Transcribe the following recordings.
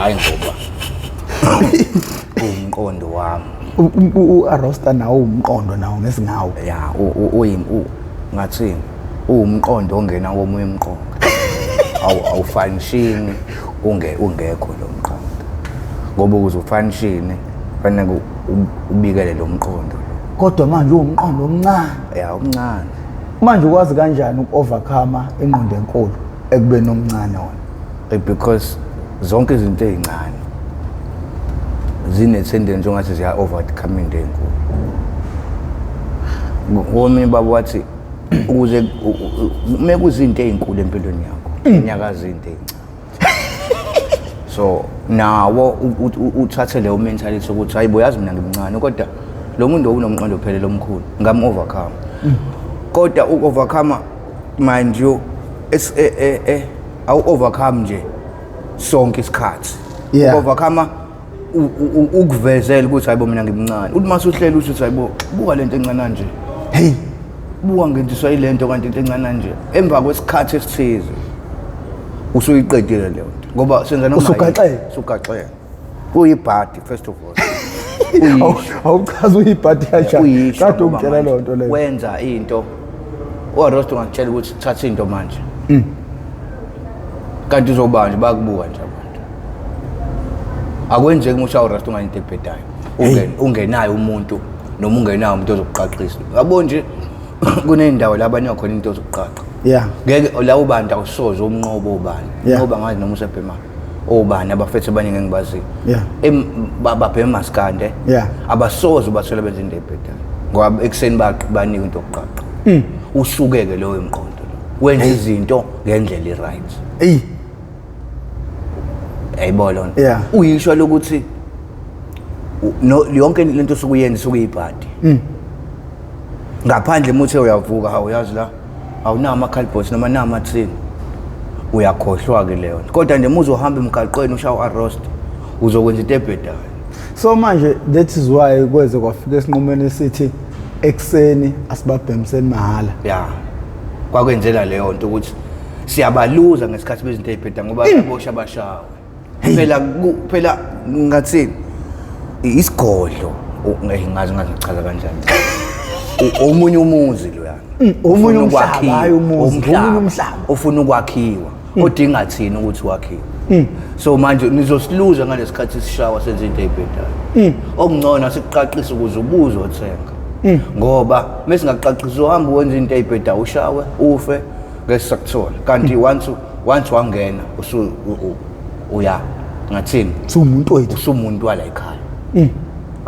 hayi ngoba umqondo wami u-Arosta nawo umqondo nawo ngesingawo ya ngathi umqondo ongena komunye umqondo awufanishini ungekho lo mqondo ngoba ukuze ufanishine fanele ubikele lo mqondo kodwa manje umqondo omncane ya omncane manje ukwazi kanjani uku-overcome ingqondo enkulu ekubeni omncane wona because zonke izinto ezincane zine-tendency ongathi ziya-overcome into enkulu ngomi baba wathi ukuze uma kuzinto ezinkulu empilweni yakho inyakaza izinto ezincane so nawo uthathe leyo mentality ukuthi hayibo yazi mina ngimncane kodwa lo muntu unomqondo phela omkhulu ngam-overcome kodwa uku-overcome manje awu-overcome nje sonke isikhathi uku-overcome ukuvezela ukuthi hayibo mina ngimncane uthi mase uhleli uthi hayibo buka lento encane nje hey buka ngentiswa ilento kanti into encane nje emva kwesikhathi esithize usuyiqedile leyo nto ngoba senza noma usugaxele uyibhadi first of all awuchaza uyibhadi kanjani kade umtshela leyo nto leyo wenza into uArosto ngakutshela ukuthi thatha into manje kanti uzobanje bakubuka nje abantu akwenzeki ukuthi uArosto ngayinto ebhedayo ungenayo umuntu noma ungenayo umuntu ozokuqaqisa yabo nje kunendawo labanye khona into ozokuqaqa ngeke la ubanda awusoze umnqobo ubani ngoba ngazi noma usebhema obani abafethu abaningi engibaziyo babhema maskande abasoze ubathola benza into ebhedayo ngoba ekseni banika into okuqaqa usukeke lowo emqondo lo wenza izinto ngendlela right ayibona uyisho lokuthi yonke lento sokuyenza sokuyibhadi ngaphandle muthi uyavuka awuyazi la awunawo amakhalibhothi noma nawo amathini uyakhohlwa ke leyo kodwa nje muze uhamba emgaqweni ushawa uArosto uzokwenza into ebhedayo so manje that is why kweze kwafika esinqumeni esithi ekseni asibabhemiseni mahala kwakwenzela leyo nto ukuthi siyabaluza ngesikhathi bezinto ezibheda ngoba bosha bashawe phela ngathini isigodlo ngazi ngichaza kanjani omunye umuzi loyana omunye umhlaba hayi umuzi omunye umhlaba ufuna ukwakhiwa odinga thina ukuthi wakhiwe so manje nizosiluza ngalesikhathi isishawa senze into ezibhedayo okungcono sikuqaqisa ukuze ubuze othenga ngoba mesingaqaqisa uhamba wenza into ezibheda ushawe ufe ngesakuthola kanti once wangena uya ngathini usumuntu wala ekhaya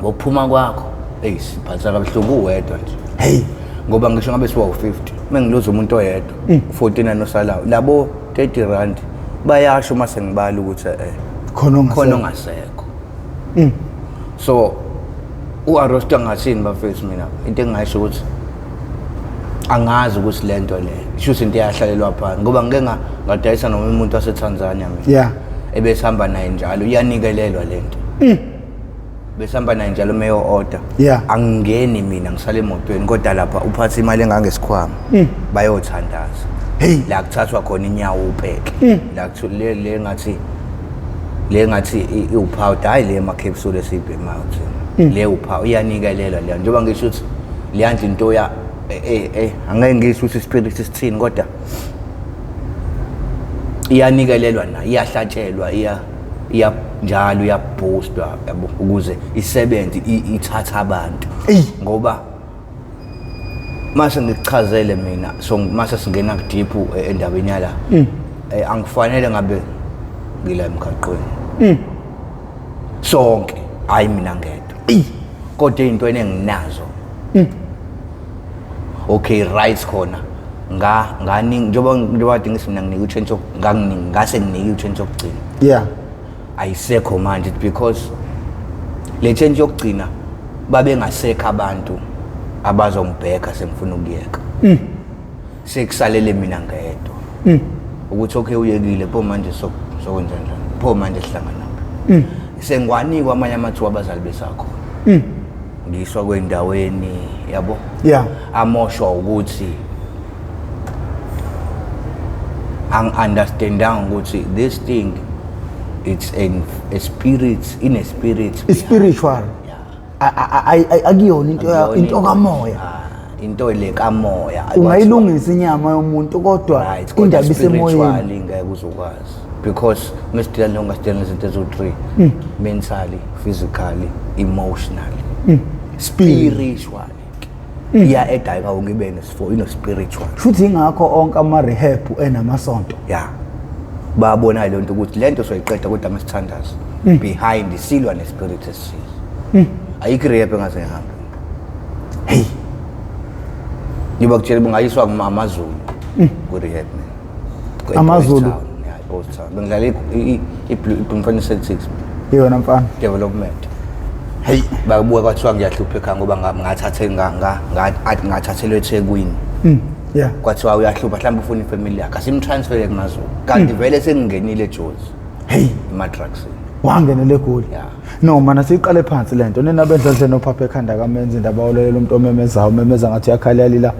ngokuphuma kwakho siphatha kabuhlungu uwedwa nje ngoba ngisho ngabe siwa-50 mengiluza umuntu oyedwa 49 osalayo labo 30 rand bayasho uma sengibala ukuthi khona ongasekho so uArosto ngathini bafethu mina into engayisho ukuthi angazi ukuthi lento le isho into eyahlalelwa phansi ngoba ngeke ngadayisa noma umuntu waseTanzania mina ebesihamba naye njalo iyanikelelwa lento besihamba naye njalo meyo order angingeni mina ngisale emotweni kodwa lapha uphatha imali engangesikhwama bayothandaza la kuthathwa khona inyawo ubheke la kuthule le ngathi iwupowder hayi le capsule esibhemayo le uphawu iyanikelelwa le njengoba ngisho ukuthi leyanto into angeke ngisho ukuthi spirit sithini kodwa iyanikelelwa na iyahlatshelwa iya njalo iyaboostwa yabo ukuze isebenze ithatha abantu ngoba mase ngikuchazele mina so mase singena deep endabeni yala angifanele ngabe ngila emgaqweni sonke hayi mina ngedwa kodwa into enginazo okay rights khona nganingi njengoba ngingisi mina nginika uchance ngase nginike uchance okugcina ayisekho manje because le change yokugcina babe ngasekho abantu abazongibheka sengifuna ukuyeka sekusalele mina ngedwa ukuthi okay uyekile pho manje sokwenza njani pho manje sihlangana sengwanikwa amanye amathuba abazali besakho ngisho kwendaweni yabo amoshwa ukuthi ang understandang ukuthi this thing it's a spirit, in a spirit. Spiritual. Akuyona into kamoya. Into le kamoya. Ungayilungisa inyama yomuntu kodwa indaba isemoyeni ngeke uzokwazi. Because ngesidela nongasidela izinto ezo3, mentally, physically, emotionally, spiritually. Yeah, edayika ungibe nesifo ino spiritual. Futhi ingakho onke ama rehab enamasonto. Yeah. Babona lento ukuthi lento soyiqeda kodwa amasithandazo. Behind isilwa nespirit esizwe. Ayikho rehab engaze ihambe. Hey. Niba kutshela bungayiswa kuMazulu ku rehab man. Amazulu. Yeah, both time. Bengidlala i-Blue Celtics. Yona mfana. Development. Hey, babuka kwathiwa ngiyahlupheka ngoba ngathathelwe eThekwini. Yeah. Kwathiwa uyahlupha mhlawumbe ufuna ifamily yakhe asimtransfer kuMazulu. Kanti vele sengingenile eJozi. Hey, Matrax. Wangenele eGoli. Yeah. No mana siqale phansi lento. Nina bendlondle nophapha ekhanda kamenzi indaba olela umuntu omemezayo umemeza ngathi yakhalela la.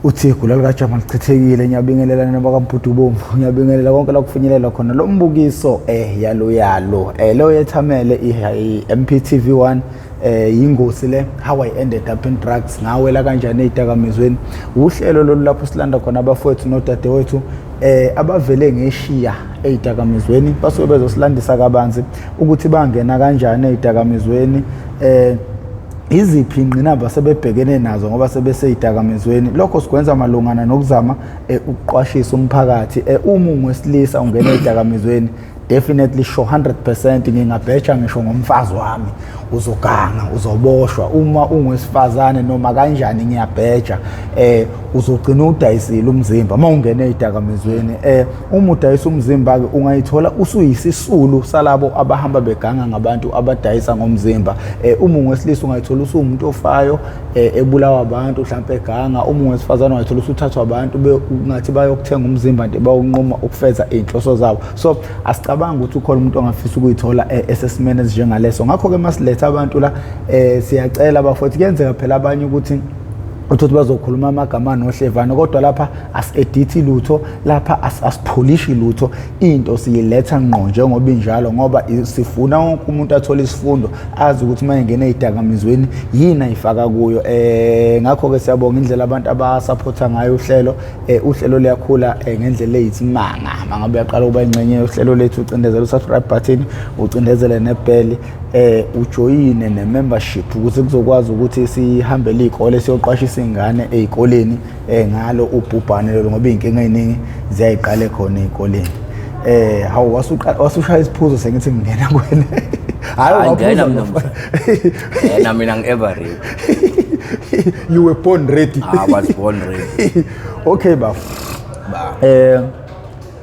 Uthi igula lika Jama lichithekile nyabingelela naba kaBhudu Bomvu nyabingelela konke la kufinyelela khona lo mbukiso yalo lo yethamele iMp TV1 ingosi le how I ended up in drugs ngawela kanjani ezidakamizweni uhlelo lolu lapho silanda khona abafowethu nodadewethu abavele ngeshiya ezidakamizweni basuke bezosilandisa kabanzi ukuthi bangena kanjani ezidakamizweni iziphi ingqinamba sebebhekene nazo ngoba sebeseyidakamizweni lokho sikwenza malungana nokuzama ukuqwashisa umphakathi uma ungwesilisa ungena ezidakamizweni definitely sure 100% ngingabheja ngisho ngomfazi wami uzoganga uzoboshwa uma ungwesifazane noma kanjani ngiyabheja uzogcina udayisile umzimba mawungena ezidakamizweni uma udayisa umzimba ke ungayithola usuyisisulu salabo abahamba beganga ngabantu abadayisa ngomzimba uma ungwesilisa ungayithola usumuntu ofayo ebulawa abantu mhlawumbe eganga uma ungwesifazane ungayithola usuthathwa abantu ngathi bayokuthenga umzimba nje bawunquma ukufeza inhloso zabo so asicabanga ukuthi ukhona umuntu ongafisa ukuyithola esesimene njengaleso ngakho ke masiletha abantu la siyacela bafowethu kuyenzeka phela abanye ukuthi uthi bazokhuluma amagama nohlevana kodwa lapha as-edithi lutho lapha as-polishi lutho into siyiletha ngqo njengoba injalo ngoba sifuna wonke umuntu athole isifundo azi ukuthi mayengena ezidakamizweni yini ayifaka kuyo ngakho ke siyabonga indlela abantu abasupporta ngayo uhlelo liyakhula ngendlela eyisimanga mangabe uyaqala ukuba ingcenye uhlelo lethu ucindezela u-subscribe button ucindezele nebell ujoyine ne-membership ukuthi kuzokwazi ukuthi sihambele izikole siyoqwashisa ingane ezikoleni ngalo ubhubhane lo ngoba inkinga eziningi ziyayiqala khona ezikoleni hawu wasushaya isiphuzo sengithi ngingena kuwena hayi ngena mina mina ngi-every you were born ready I was born ready okay bafu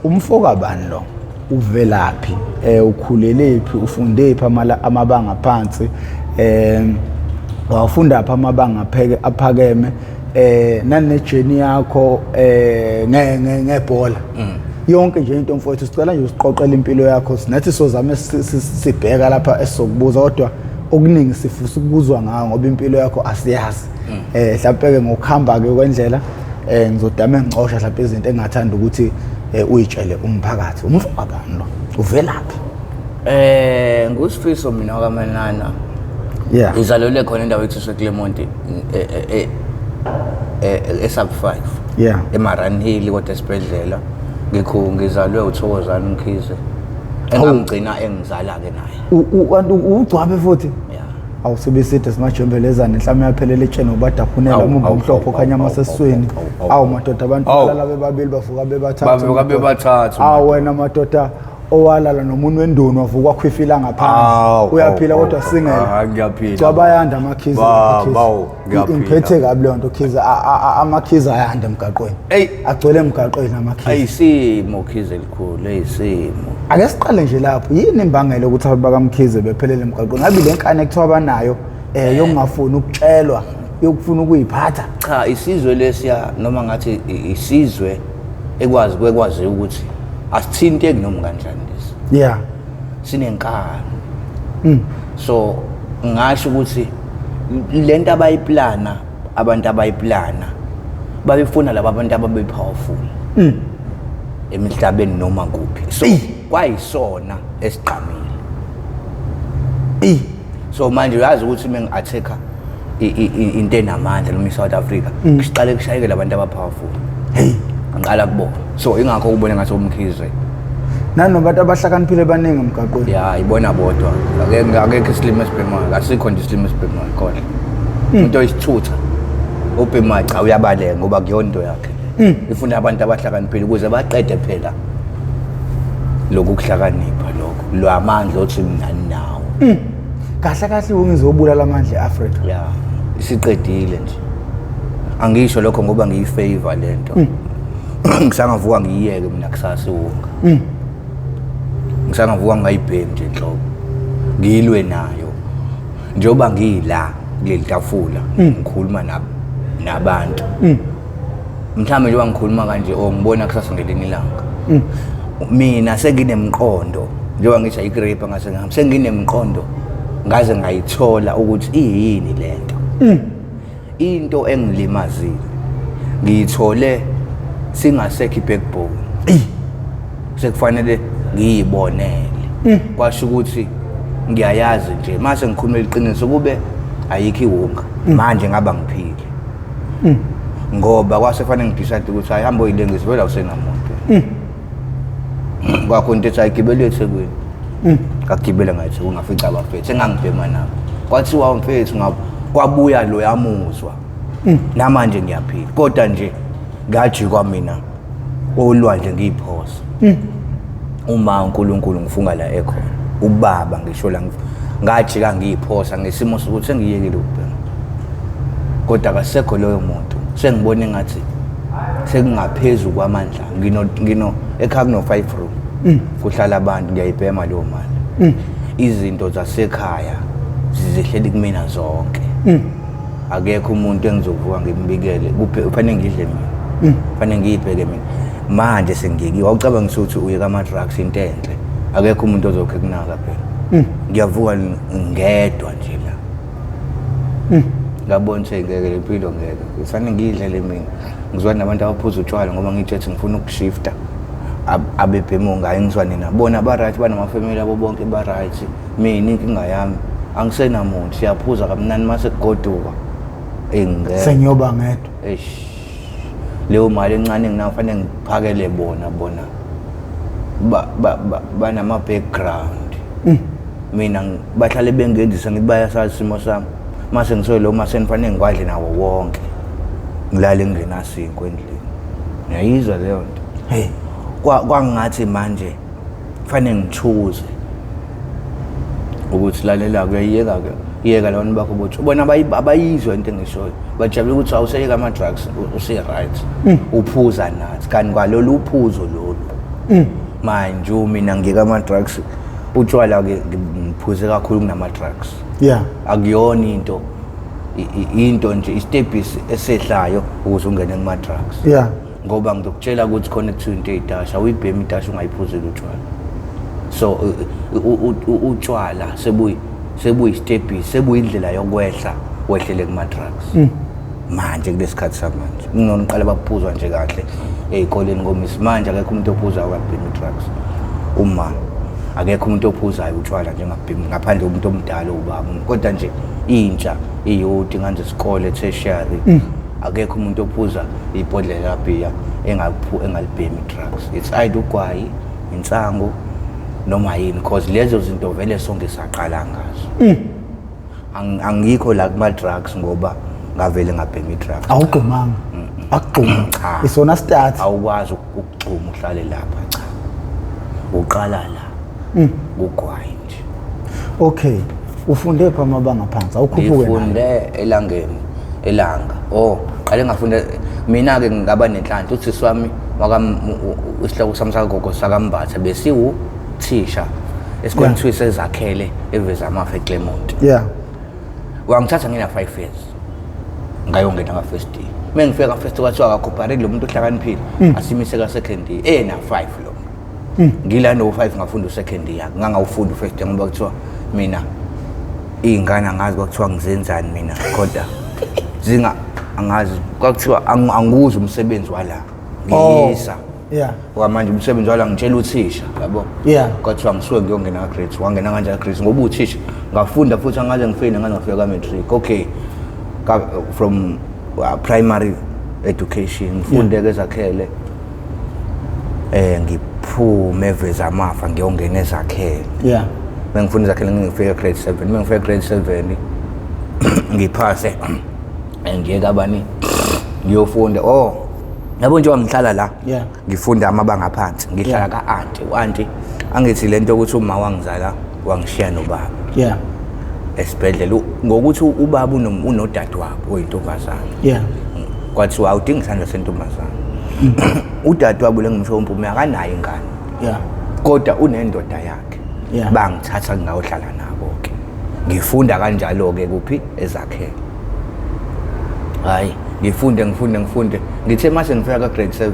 umfoka bani lo uvelaphi ukhulelephi ufundeephi amabanga phansi wafunda apha amabanga aphakeme nane journey yakho ngebhola yonke nje into mfowethu sicela nje usiqoqela impilo yakho sinathi sozame sibheka lapha esizokubuza kodwa okuningi sifusa ukubuzwa ngawo ngoba impilo yakho asiyazi mhlawumbe ke ngokuhamba ke kwendlela ngizodama ngicosha mhlawumbe izinto engathanda ukuthi uyitshele umphakathi umfoka bani lo uvelaphi ngusifiso mina kaManana yeah izalelwe khona indawo ethi seClermont esub 5 yeah eMaran Hill kodwa Esbhedlela ngizalwe uThokozana Mkhize engamgcina engizala ke naye kanti ugcwabe futhi yeah awusebesithe simajembelezana mhlawumbe yaphelela etshene ubadaphunela umuntu omhlophe okhanya amasesweni madoda abantu balala bebabili bavuka bebathathu wena madoda owalala nomuntu wendoni wavuka khwifila ngaphansi uyaphila kodwa singela ngiyaphila cwabayanda amakhiza ngiyaphila imphethe kabi le nto khiza amakhiza ayanda emgaqweni agcwele emgaqweni amakhiza ayisimo khiza elikhulu ayisimo ake siqale nje lapho yini imbangela ukuthi abantu bakamkhize bephelele emgaqweni ngabe le nkane ekuthiwa abanayo yokungafuni ukutshelwa yokufuna ukuyiphatha cha isizwe lesiya noma ngathi isizwe ekwazi ukuthi asithinte kunoma kanjani lesi yeah sinenkani so ngasho ukuthi lento abantu abayiplana babefuna laba abantu ababe powerful emhlabeni noma kuphi so kwayisona esigqamile. So manje uyazi ukuthi uma ngi-attack into enamandla noma i-South Africa kusiqale kushayeke labantu abapowerful. Ngiqala kubona. So ingakho ubone ngathi umkhize. Nanobantu abahlakaniphile baningi emgaqweni. Ya ibona bodwa. Akekho isilimo esibhemayo. Asikho nje isilimo esibhemayo khona. Umuntu oyisithutha. Ubhema cha uyabaleka ngoba kuyona into yakhe. Ifuna abantu abahlakaniphile ukuze baqede phela lokhu kuhlakanipha lokho. Lwamandla othi mina nawo. Kahle kahle ungizobulala amandla eAfrica. Ya isiqedile nje. Angisho lokho ngoba ngiyifavor lento. Ngisangavuka ngiyiyeke mina kusasa wonke. Ngisangavuka ngayibheki nje enhloko. Ngiyilwe nayo. Njoba ngiyila kuleli tafula ngikhuluma nabantu. Mhlawumbe nje wangikhuluma kanje ngibona kusasa ngelinye ilanga. Mina senginemqondo njengoba ngisho igrappa ngase ngihamba senginemqondo ngaze ngayithola ukuthi iyini lento. Into engilimazile ngiyithole singasekho ibackbone. Sekufanele ngiyibonele. Kwasho ukuthi ngiyayazi nje mase ngikhuluma iqiniso kube ayikho iwonga manje ngaba ngiphile. Ngoba kwasefanele ngidecide ukuthi ayihamba oyilengisi vela usenamuntu. Kwakho into ethi ayigibele eThekwini. Ngagibela ngathi ungafica abafethu engangibhema nabo. Kwathiwa umfethu kwabuya lo yamuzwa. Namanje ngiyaphila. Kodwa nje ngajikwa mina olwandle ngiyiphosa. Uma uNkulunkulu ngifunga la ekhona. Ubaba ngisho la ngajika ngiyiphosa ngesimo sokuthi ngiyekile ukubhema. Kodwa akasekho loyo muntu. Sengibone ngathi sekungaphezulu kwamandla. Ngino ekhaya kuno 5 room. Kuhlala abantu ngiyayibhema leyo mali. Izinto zasekhaya zizehleli kumina zonke. Akekho umuntu engizovuka ngimbikele kufanele ngidle mina. Kufanele ngiyibheke mina. Manje sengiyekiwe awucabanga ukuthi uye kama drugs into enhle. Akekho umuntu ozokhe kunaka phela. Ngiyavuka ngedwa nje la. Ngabona ngeke lempilo ngeke. Kufanele ngidlele mina. Ngizwa nabantu abaphuza utshwala ngoba ngitshethi ngifuna ukushifta. Abebhema ngayo ngizwane nabo. Bona ba right banamafamily abo bonke ba right. Mina inkinga yami angisenamuntu siyaphuza kamnani mase kugoduka. Engeke. Sengiyoba ngedwa. Leyo mali encane nginafanele ngiphakele bona. Banama background. Mina bahlale bengenzisa ngibaya sasimo sami. Mase ngisoy lo mase nifanele ngikwadle nawo wonke. Ngilale ngingenasinkwe endlini. Ngiyayizwa leyo nto. Kwangathi manje kufanele ngithuze ukuthi lalela kuyiyeka lona bakho bothi bona abayizwa into engishoyo bajabula ukuthi awuseyeka ama drugs usi right uphuza nathi kanti kwalolu uphuzo lolu manje mina ngiyeka ama drugs utshwala ke ngiphuze kakhulu kunama drugs akuyona into nje istepisi esehlayo ukuze ungene kuma drugs ngoba ngizokutshela ukuthi khona kuthiwa into eyitasha uyibhema itasha ungayiphuzeli utshwala. So utshwala sebuyistepisi sebuyindlela yokwehla wehlele kuma drugs. Manje kulesikhathi samanje nginoqala baphuzwa nje kahle ezikoleni ngomisi manje akekho umuntu ophuzayo akabhema drugs. Uma akekho umuntu ophuzayo utshwala njengabhema ngaphandle komuntu omdala ubaba kodwa nje intsha iyouth nganje isikole tertiary akekho umuntu ophuza ibhodlela labhiya engalibhemi drugs. It's either ugwayi insango noma yini because lezo zinto vele sonke saqala ngazo. Angikho la kuma drugs ngoba ngavele ngabhemi drugs. Awugqumanga. Akugquma. Isona start. Awukwazi ukugcuma uhlale lapha cha. Uqala la. Ugwayi nje. Okay. Ufunde pha mabanga phansi awukhuphuke. Ufunde elanga. Qale ngafunda mina ke ngaba nenhlanhla uthi swami isihloko sami sagogo sakambatha besiwu thisha esikoleni Swiss ezakhele eveza amafa eClermont. Wangithatha ngina 5 years. Ngayongena ka first year. Mengifika ka first kwathiwa akakhophareki lo muntu ohlakaniphile asimise ka second year na 5 lo. Ngila no 5 ngafunda second year ngangawufunda first year ngoba kuthiwa mina ingane angazi kwathiwa ngizenzani mina kodwa angazi kwakuthiwa anguzi umsebenzi wala ngiyisa Yeah. Manje umsebenzi wala ngitshela uthisha yabo. Yeah. Kwathiwa ngisuke ngiyongena grades wangena kanjani grades ngoba uthisha ngafunda futhi angaze ngifeyile ngaze ngafika ka matric. Okay. From primary education ngifunde ke Zakhele ngiphume eveza amafa ngiyongena eZakhele. Yeah. Mengifunda Zakhele ngifika grade 7 mengifika grade 7 ngiphase ngiyeka bani ngiyofunda yabo nje wangihlala la ngifunda amabanga aphansi ngihlala ka-aunty u-aunty angithi lento ukuthi uma wangizala wangishiya nobaba Esbhedlela ngokuthi ubaba unodadewabo oyintombazane kwathiwa awudingi isandla sentombazane udadewabo lengimshompa uma akanayo ingane kodwa unendoda yakhe bangithatha ngayohlala nabo-ke ngifunda kanjalo-ke kuphi eZakhele hayi ngifunde ngithe mase ngifika ka grade 7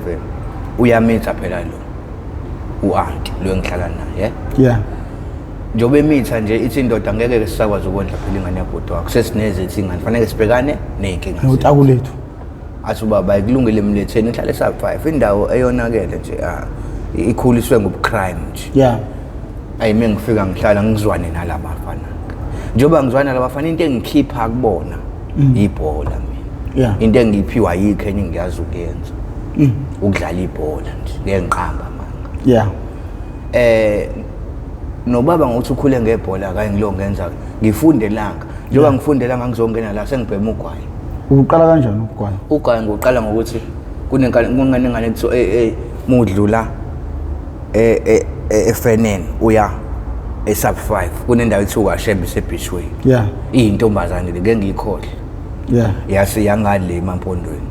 uyamitha phela lo u-aunty lo engihlala naye njobe emitha nje ithi indoda ngeke ke sisakwazi ukondla phela ingane yabhuti wakho sesinezithi ingane fanele sibhekane ney'nkinga notakulethu athi ubaba ayikulungile emletheni ngihlale sa5 indawo eyonakele nje ikhuliswe ngobucrime nje ayi mengifika ngihlala ngizwane nalabafana njoba ngizwana nalabafana into engikhipha kubona ibhola into engiphiwa yikho enye ngiyazi ukuyenza ukudlala ibhola nje ngiyengiqamba manga nobaba ngokuthi ukhule ngebhola kanye ngilongenza ngifunde langa njengoba ngifunde langa ngizongena la sengibhema ugwayi uqala kanjani ugwayi ngokuqala ngokuthi kunengane ekuthiwa mudlula efeneni uya esub 5 kunendawo ekuthiwa Washembe eseBeachway iyintombazane ngeke ngiyikhohle yasi yangale emampondweni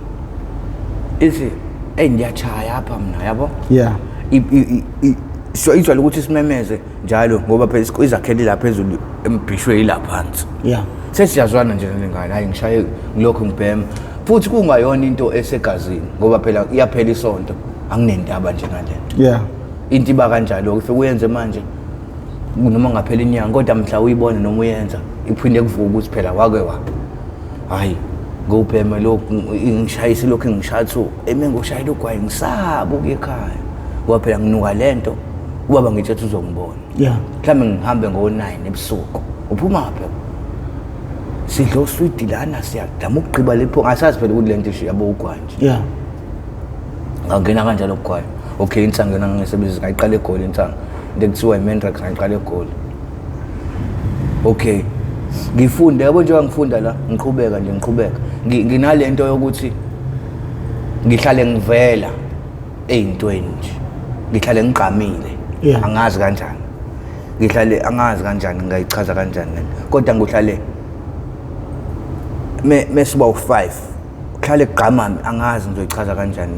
ithi ngiyachaya apha mina yabo so ijwayele ukuthi simemeze njalo ngoba phela iZakhele la phezulu embhishwe ila phansi sesiyazwana nje nengane hayi ngishaye ngilokho ngibhema futhi kungayona into esegazini ngoba phela iyaphela isonto anginendaba nje ngalento into iba kanjalo ufike uyenze manje noma ngaphela inyanga kodwa mhla uyibona noma uyenza iphinde kuvuka ukuthi phela wake hayi ngobhema lokhu ngishayise lokho ngishathu emengoshayile ugwayi ngisaba ukuyekhaya ngoba phela nginuka lento ubaba ngithi uzongibona mhlawumbe ngihambe ngo9 ebusuku uphuma phela sidla usweet lana siyadama ukugqiba lepho ngasazi phela ukuthi lento isho yabo ugwayi nje ngangena kanjalo ugwayi okay insanga yona ngisebenzisa ngayiqala egoli insanga into ekuthiwa iMendrax ngayiqala egoli okay ngifunde yabo njengoba ngifunda la ngiqhubeka nginalento yokuthi ngihlale ngivela ey'ntweni nje ngihlale ngiqamile angazi kanjani ngayichaza kanjani kodwa ngihlale mesiba u5 uhlale egqamami angazi ngizoyichaza kanjani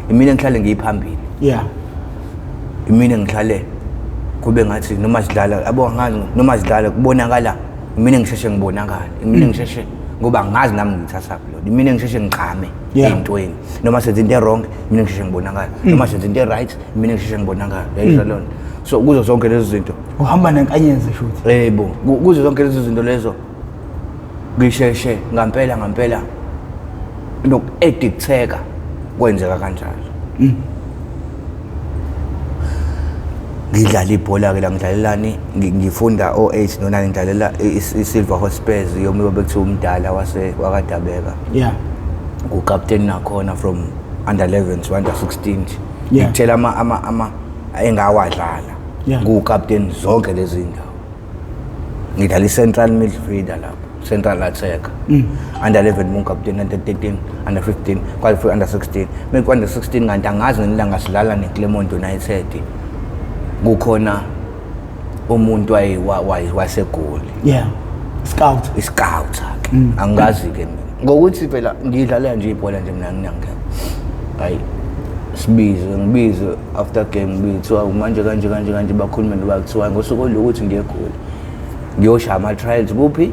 imina ngihlale ngiyiphambili imina ngihlale kube ngathi noma sidlala abo angazi noma sidlala kubonakala imina ngisheshe ngibonakala imina ngisheshe ngoba ngazi nami ngithatha lo imina ngisheshe ngiqhame ey'ntweni noma senze into wrong imina ngisheshe ngibonakala noma senze into right imina ngisheshe ngibonakala yayizwa lona so kuzo zonke lezo zinto uhamba nenkanyenze shuthi yebo kuzo zonke lezo zinto lezo ngisheshe ngampela noku-edicteka kwenzeka kanjalo ngidlala ibhola ke la ngidlalelani ngifunda o8 no9 ngidlalela iSilver Hospitals yomi babekuthiwa umdala wakadabeka ucaptain nakhona from under 11 to under 16 ngithela ama engawadlala ngucaptain zonke lezi ndawo ngidlala iCentral midfielder lapho central attacker under 11 mungcaptain under 13 under 15 qualify under 16 mekwa under 16 kanti angazi ngelanga silala neClermont United kukhona umuntu wasegoli scout angazi ke ngokuthi phela ngidlalela nje ibhola nje mina nginangeke hayi ngibize after game ngithiwa manje kanje bakhuluma noba kuthiwa ngosuku lokuthi ngiyegoli ngiyoshaya ama-trials kuphi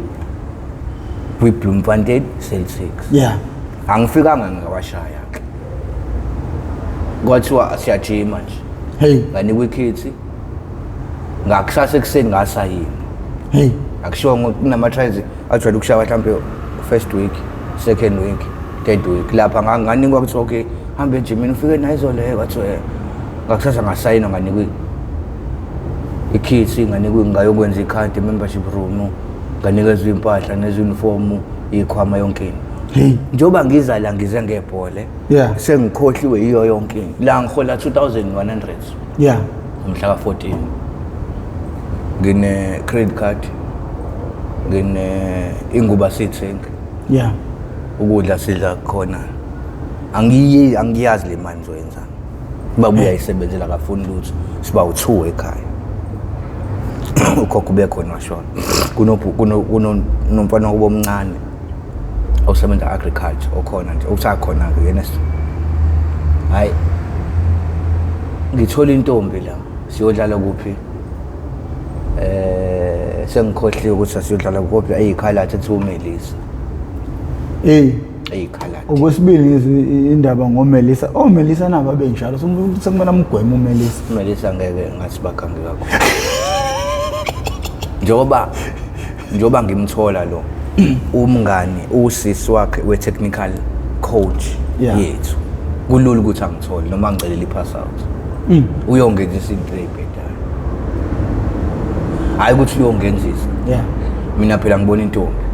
kwi-Bloemfontein Celtics angifikanga ngawashaya kwathiwa siyajima nje nganikwa ikhithi ngakusasa ekuseni ngasayini akushiwo kunama-trials ajwayele ukushaya mhlawumbe first week second week third week lapha nganikwa kuthiwa okay hambe ejimini ufike nayo izoleka kwathiwa ngakusasa ngasayina nganikwe ikhithi nganikwe ngayokwenza ikhadi membership room nganikezwe impahla nezuniform ikhwama yonke into njoba ngiza la ngize ngebhole sengikhohliwe iyo yonke into la ngihola 2100 umhla ka14 ngine credit card ngine inguba sithenga ukudla sidla khona angiyazi le mali ngizoyenza babuya isebenzela kafuni lutho siba u2 ekhaya ukhokho bekhona washona kunomfana obomncane osebenza agriculture okhona nje usakhona ke yena hayi ngithola intombi la siyodlala kuphi sengikhohliwe ukuthi siyodlala kuphi ayikhalathe ethi uMelisa ayikhalathe okwesibili indaba ngoMelisa Melisa nabo benjalo sekumele amgweme uMelisa ngeke ngathi bakhange kakhulu njoba ngimthola lo umngani usisi wakhe we-technical coach yethu kulula ukuthi angithole noma ngicelela i-pass out uyongenzisa into eyibhedayo hayi ukuthi uyongenzisa mina phela ngibona intombi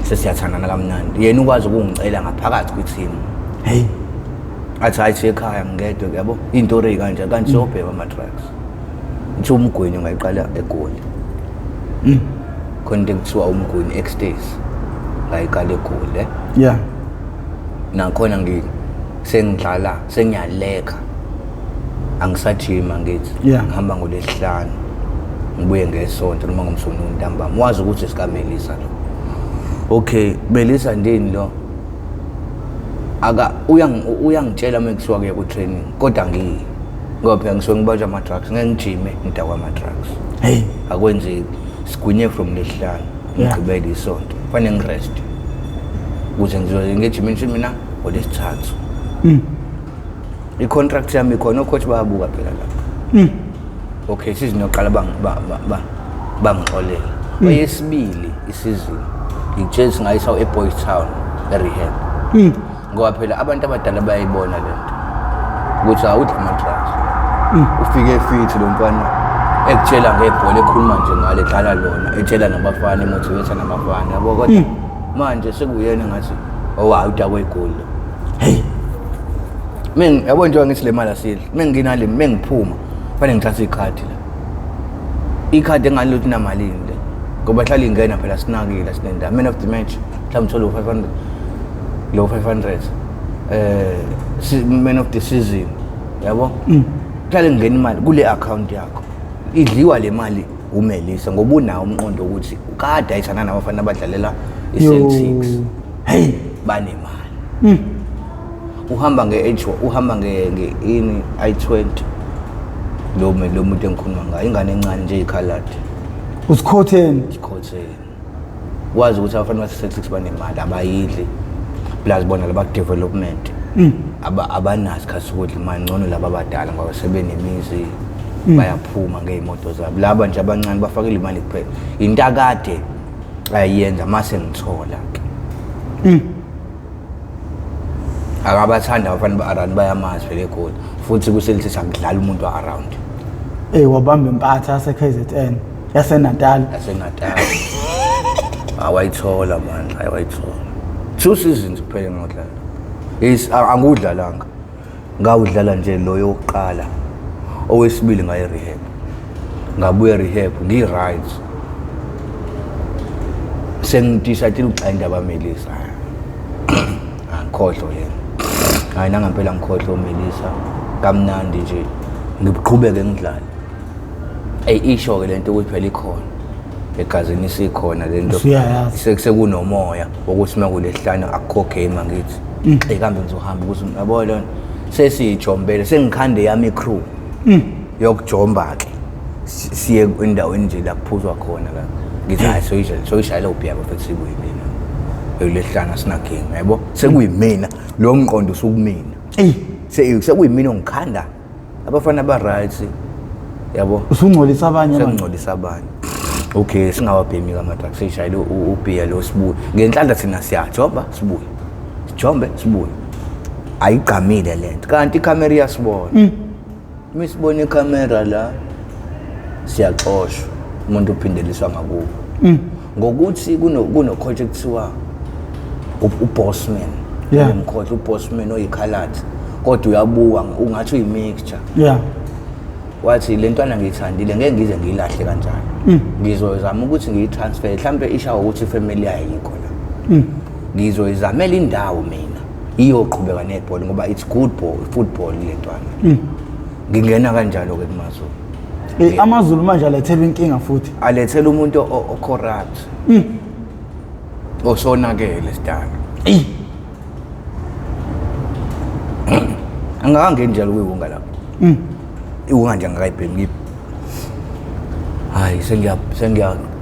sesiyathandana kamnandi yena ukwazi ukungicela ngaphakathi kwithimu athi hayi ekhaya ngedwa yabo intori kanje sobheka ama-drugs ngithi umgwini ungayiqala eGoli khona into ekuthiwa umgwini ecstasy ngayiqala eGoli nakhona sengidlala sengiyaleka angisajima ngithi ngihamba ngolesihlanu ngibuye ngesonto noma ngomsombuluko ntambama wazi ukuthi sikaMelisa lo okay Melisa ndini lo aka uyangitshela mekusuka kuya ku training kodwa ngoba phela ngisuke ngibanjwa ama drugs ngeke ngijime ngidakwa ama drugs akwenzeki sigwinye from lesihlanu ngigqibela isonto kufanele ngirest ukuze ngizoze ngejimini mina olesithathu i-contract yami khona ocoach bayabuka phela lapha okay season yokuqala bangixolela oyesibili isizini ngijezi ngayisa eBoys Town e-rehab ngoba phela abantu abadala bayayibona lento ukuthi awudla ama-drugs ufike fit lo mfana ekutshela ngebhola ekhuluma nje ngale dlala lona etshela nabafana emotivate nabafana yabo kodwa manje sekuyena ngathi awuda kwegoli mina yabo njengoba ngithi le mali asidli menginale mengiphuma fanele ngithathe ikhadi la ikhadi engalothi namalini le ngoba hlala ingena phela sinakile sinenda man of the match mhlawumbe uthola 500 lo 500 man of the season yabo hlala ingena imali kule account yakho idliwa le mali uMelisa ngoba unawo umqondo ukuthi ukade ayithana nabafana abadlalela i-Celtics banemali uhamba uhamba nge-ini I20 lo muntu engikhuluma ngayo ingane encane nje ikhaladi usikhotheni wazi ukuthi abafana base-Celtics banemali abayidli plus bona laba development abanazi khasi ukuthi mangcono laba abadala ngoba sebenemizi bayaphuma ngey'moto zabo laba nje abancane bafakile imali kuphela into akade ayenza mase ngithola-ke akabathanda abafana ba-around bayamazi phela eGoli futhi kuSeltics akudlala umuntu wa-around wabamba impatha yase-KZN yaseNatal awayithola manje awayithola 2 seasons kuphela ngodlala angudlalanga ngawudlala nje lo yokuqala owesibili ngaye rehab ngabuye rehab ngi-right sengidecide ukuxa indaba Melisa angikhohlwa yena hayi nangampela ngikhohlwa uMelisa kamnandi nje ngiqhubeke ngidlala isho-ke lento ukuthi phela ikhona egazini isikhona lento sekunomoya wokuthi uma kulesihlanu akukho game angithi kambe ngizohamba ukuthi yabo lona sesiyijombele sengikhande yami crew yokujomba-ke siye endaweni nje la kuphuzwa khona la ngithi hayi soyishayela ubhiyaba futhi sikuyimina yolesihlanu asinagame yabo sekuyimina lo mqondo usukumina sekuyimina ongikhanda abafana aba-right yabo usungcolisa abanye sengingcolisa abanye okay singawabhemi kamadrugs sishayile ubhiya lo sibuye ngenhlanhla thina siyajomba sibuye sijombe sibuye ayigqamile lento kanti ikhamera iyasibona misibona ikamera la siyaxoshwa umuntu uphindeliswa ngakubo ngokuthi kuno coach ekuthiwa ubossman umkhohle ubossman oyikhalati kodwa uyabuka ungathi uyimixture wathi le ntwana ngiyithandile ngeke ngize ngiyilahle kanjani ngizozama ukuthi ngiyitransfer mhlambe ishawa ukuthi ifamily ayikho la ngizoyizamela indawo mina iyoqhubeka nebhola ngoba it's good football le ntwana ngingena kanjalo ke kuMazulu amaZulu manje alethela inkinga futhi alethela umuntu ocorrupt osonakele sidala angangeni njalo kuyunga lapho iwunga nje angakayibhemi hayi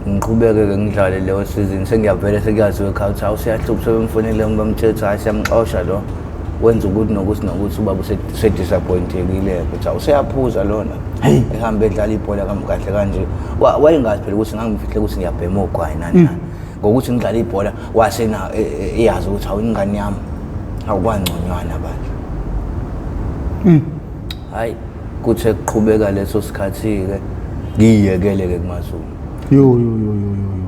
ngiqhubeke ke ngidlale leyo season sengiyavela sekuyaziwe ekhawuthi awusiyahlupha sebemfonele ngomthetho asiyamxosha lo wenza ukuthi nokuthi ubaba usedisappointekile ukuthi awusiyaphuza lona ehambe edlala ibhola kahle kanje wayengazi phela ukuthi ngangimfihle ukuthi ngiyabhema ogwayi nani ngokuthi ngidlala ibhola wasena eyazi ukuthi awuyingane yami awukwangconywana bandla hayi kuthe kuqhubeka leso sikhathi ke ngiyekele ke kuMazulu yo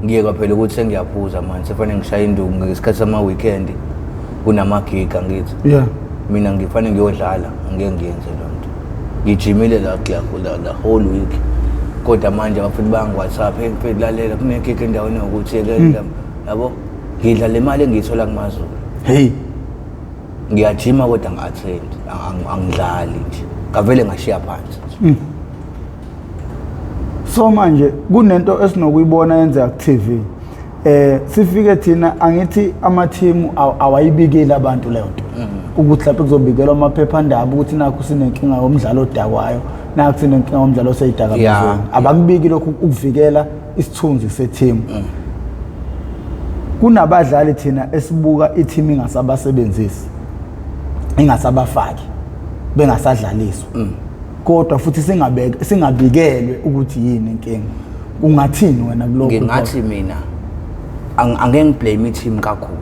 ngiyeka phela ukuthi sengiyaphuza manje sefanele ngishaya indungu ngesikhathi sama weekend kunamagiga ngithi mina ngifanele ngiyodlala angeke ngiyenze lonto ngijimile la whole week kodwa manje abafundi bangi WhatsApp mfethu lalela kunegig endaweni ukuthi yeke yabo ngidla le mali engiyithola kuMazulu ngiyajima kodwa ngi-attend angidlali nje ngavele ngashiya phansi so manje kunento esinokuyibona yenzeka ku-TV sifike thina angithi ama-team awayibikile abantu leyo nto ukuthi lapho kuzobikelwa amaphephandaba ukuthi nakho sinenkinga yomdlalo odakwayo nakho sinenkinga yomdlalo oseyidakamizweni abakubiki lokhu ukuvikela isithunzi se-team kunabadlali thina esibuka i-team ingasabasebenzisi ingasabafaki bengasadlaliswa kodwa futhi singabikelwe ukuthi yini inkinga ungathini wena kuloko ngingathi mina angeke ngiblame i-team kakhulu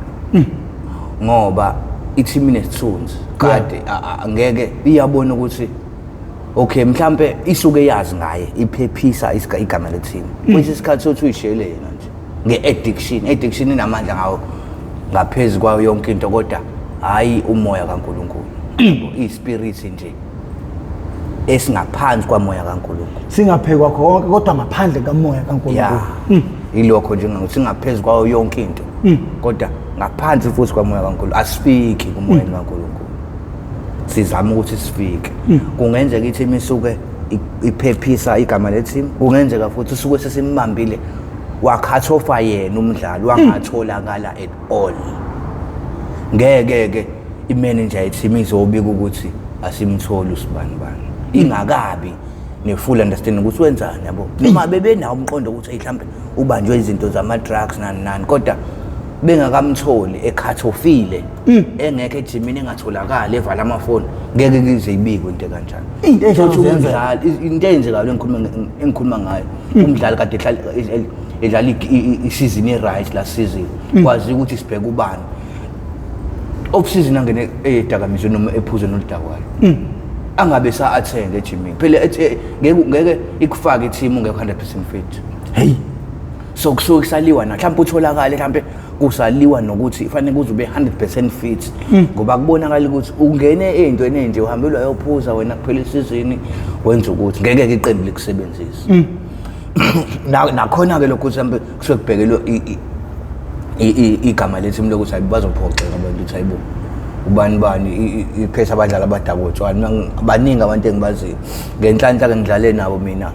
ngoba i-team inesithunzi kade angeke iyabona ukuthi okay mhlambe isuke yazi ngaye iphephisa igama le-team kwesinye isikhathi sothi uyishele yena nje nge-addiction inamandla ngawo ngaphezulu kwayo yonke into kodwa hayi umoya kaNkulunkulu i-spirit nje esingaphansi kwamoya kaNkulunkulu singaphekwa konke kodwa ngaphandle kamoya kaNkulunkulu ilokho nje ngokuthi singaphezulu kwayo yonke into kodwa ngaphansi futhi kwamoya kaNkulunkulu asifiki kumoya kaNkulunkulu sizama ukuthi sifike kungenzeka i-team isuke iphephisa igama le-team kungenzeka futhi usuke sesimbambile wakhathofa yena umdlalo wangatholakala at all ngeke i-manager ye-team izobika ukuthi asimtholi usibanibani ingakabi ne-full understanding ukuthi wenzani yabo noma bebenawo umqondo ukuthi mhlambe ubanjwe izinto zama-drugs nani kodwa bengakamtholi ekhathofile engekho ejimini engatholakala evala amafoni ngeke kize ibikwe into kanjani into eyenzekayo engikhuluma ngayo umdlali kade edlala i-season e-right last season kwazi ukuthi sibheke ubani off-season angene edakamizweni noma ephuze noludakwayo angabe sa-attend ejimini phela ngeke ikufake i-team ungekho 100% fit so kusuke kusaliwa na mhlawumbe utholakale mhlawumbe kusaliwa nokuthi kufanele kuze ube 100% fit ngoba kubonakala ukuthi ungene ey'ntweni enje uhambelwa yophuza wena kuphela isizini wenza ukuthi ngeke-ke iqembu likusebenzise nakhona-ke lokhu mhlawumbe kusuke kubhekelwe igama lethi lokuthi bazophoxeka abantu ukuthi hayibo ubani iphethe abadlali abadakotshwana baningi abantu engibaziyo ngenhlanhla-ke ngidlale nabo mina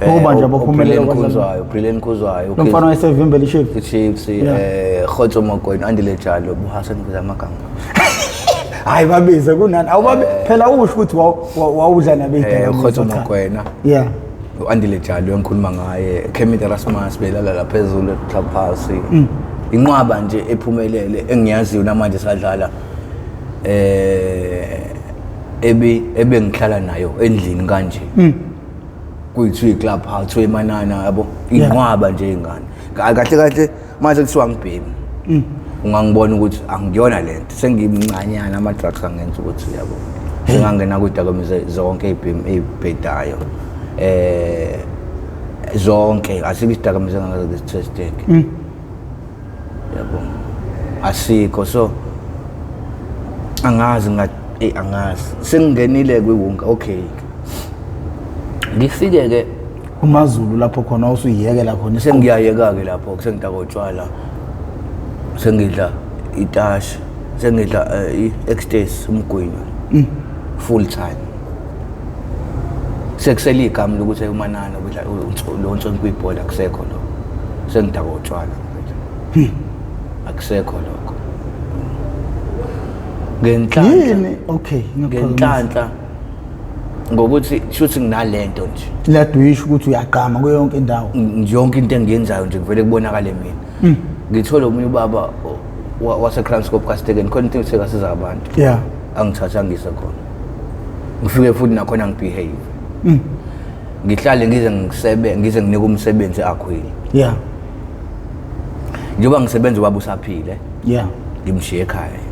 ngoba nje abaphumelela Brilliant Khuzwayo lo mfana wayesevimbela i-Chiefs Ngokomqondo andile njalo buHasan Kuzamagama hayi babize kunani awubabe phela usho ukuthi wawudla nabeyidala Ngokomqondo andile njalo engikhuluma ngaye Kemit Erasmus belala la phezulu eClubhouse inqwaba nje ephumelele engiyaziyo namanje sadlala ebe ngihlala nayo endlini kanje kuyithiwa iClubhouse kuthiwa eManana yabo inqwaba nje ingane kahle manje kuthiwa ngibhemi ungangibona ukuthi angiyona lento sengimncanyana ama-drugs angenza ukuthi yabo sengangena kudakamizwa zonke ibhedayo zonke asikho isidakamizwa ngazitested yabo asikho so angazi angazi sengingenile kwiwonke okay ngifike ke uMazulu lapho khona usuyiyekela khona sengiyayeka ke lapho kusengidakotshwala sengidla itashi sengidla i-ecstasy umgwinyo full time sekusele igama lokuthi umanana ukudla lo ntshonto kwibhola akusekho lo sengidakotshwala akusekho lokho ngenhlanhla okay ngenhlanhla ngokuthi shuthi nginalento nje laduyisha ukuthi uyaqama kuyo yonke indawo yonke into engiyenzayo nje kuvele kubonakala mina ngithola umunye ubaba wase-Kranscope kaSteken khona into sekasiza abantu angithatha ngise khona ngifike futhi nakhona ngibehave ngihlale ngize nginike umsebenzi akhwili njengoba ngisebenza ubaba usaphile ngimshiye ekhaya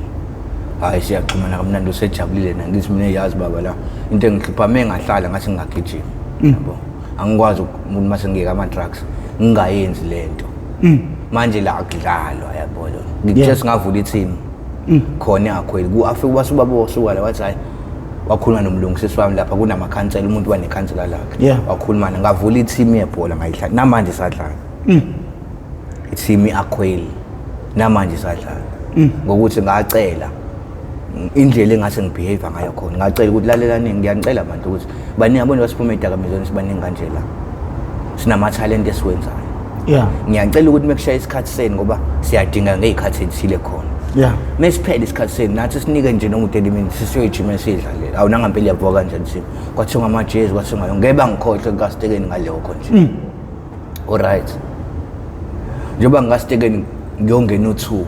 hayi siyaxhumana kamnandi usejabulile nangithi mina yazi baba la into engihlupha mengahlala ngathi ngingagijima yabo angikwazi umuntu mase ngiyeka ama drugs ngingayenzi lento manje la akudlalwa yabo lo ngithe singavula i-team khona akhweli ku-afike ubaba osuka la wathi hayi wakhuluma nomlungisisi wami lapha kunamakhansela umuntu wanekhansela lakhe wakhuluma ngavula i-team yebhola ngayidlala namanje sadlala i-team akhweli namanje sadlala ngokuthi ngacela indlela engase ngibehave ngayo khona ngacela ukuthi lalelani ngiyanicela abantu ukuthi baningi abona basiphume idakamizweni sibaningi kanje la sinama talent esiwenzayo ngiyacela ukuthi mekushaya isikhathi seni ngoba siyadinga ngezikhathi ezithile khona mesiphele isikhathi seni nathi sinike nje noma u30 minutes siyoyijima sidlalela awunangampela yavuka kanjani team kwathiwa amajezi kwathiwa ngayo ngeke ngikhohle kaStekeni ngalokho nje alright njengoba ngaStekeni ngiyongena u2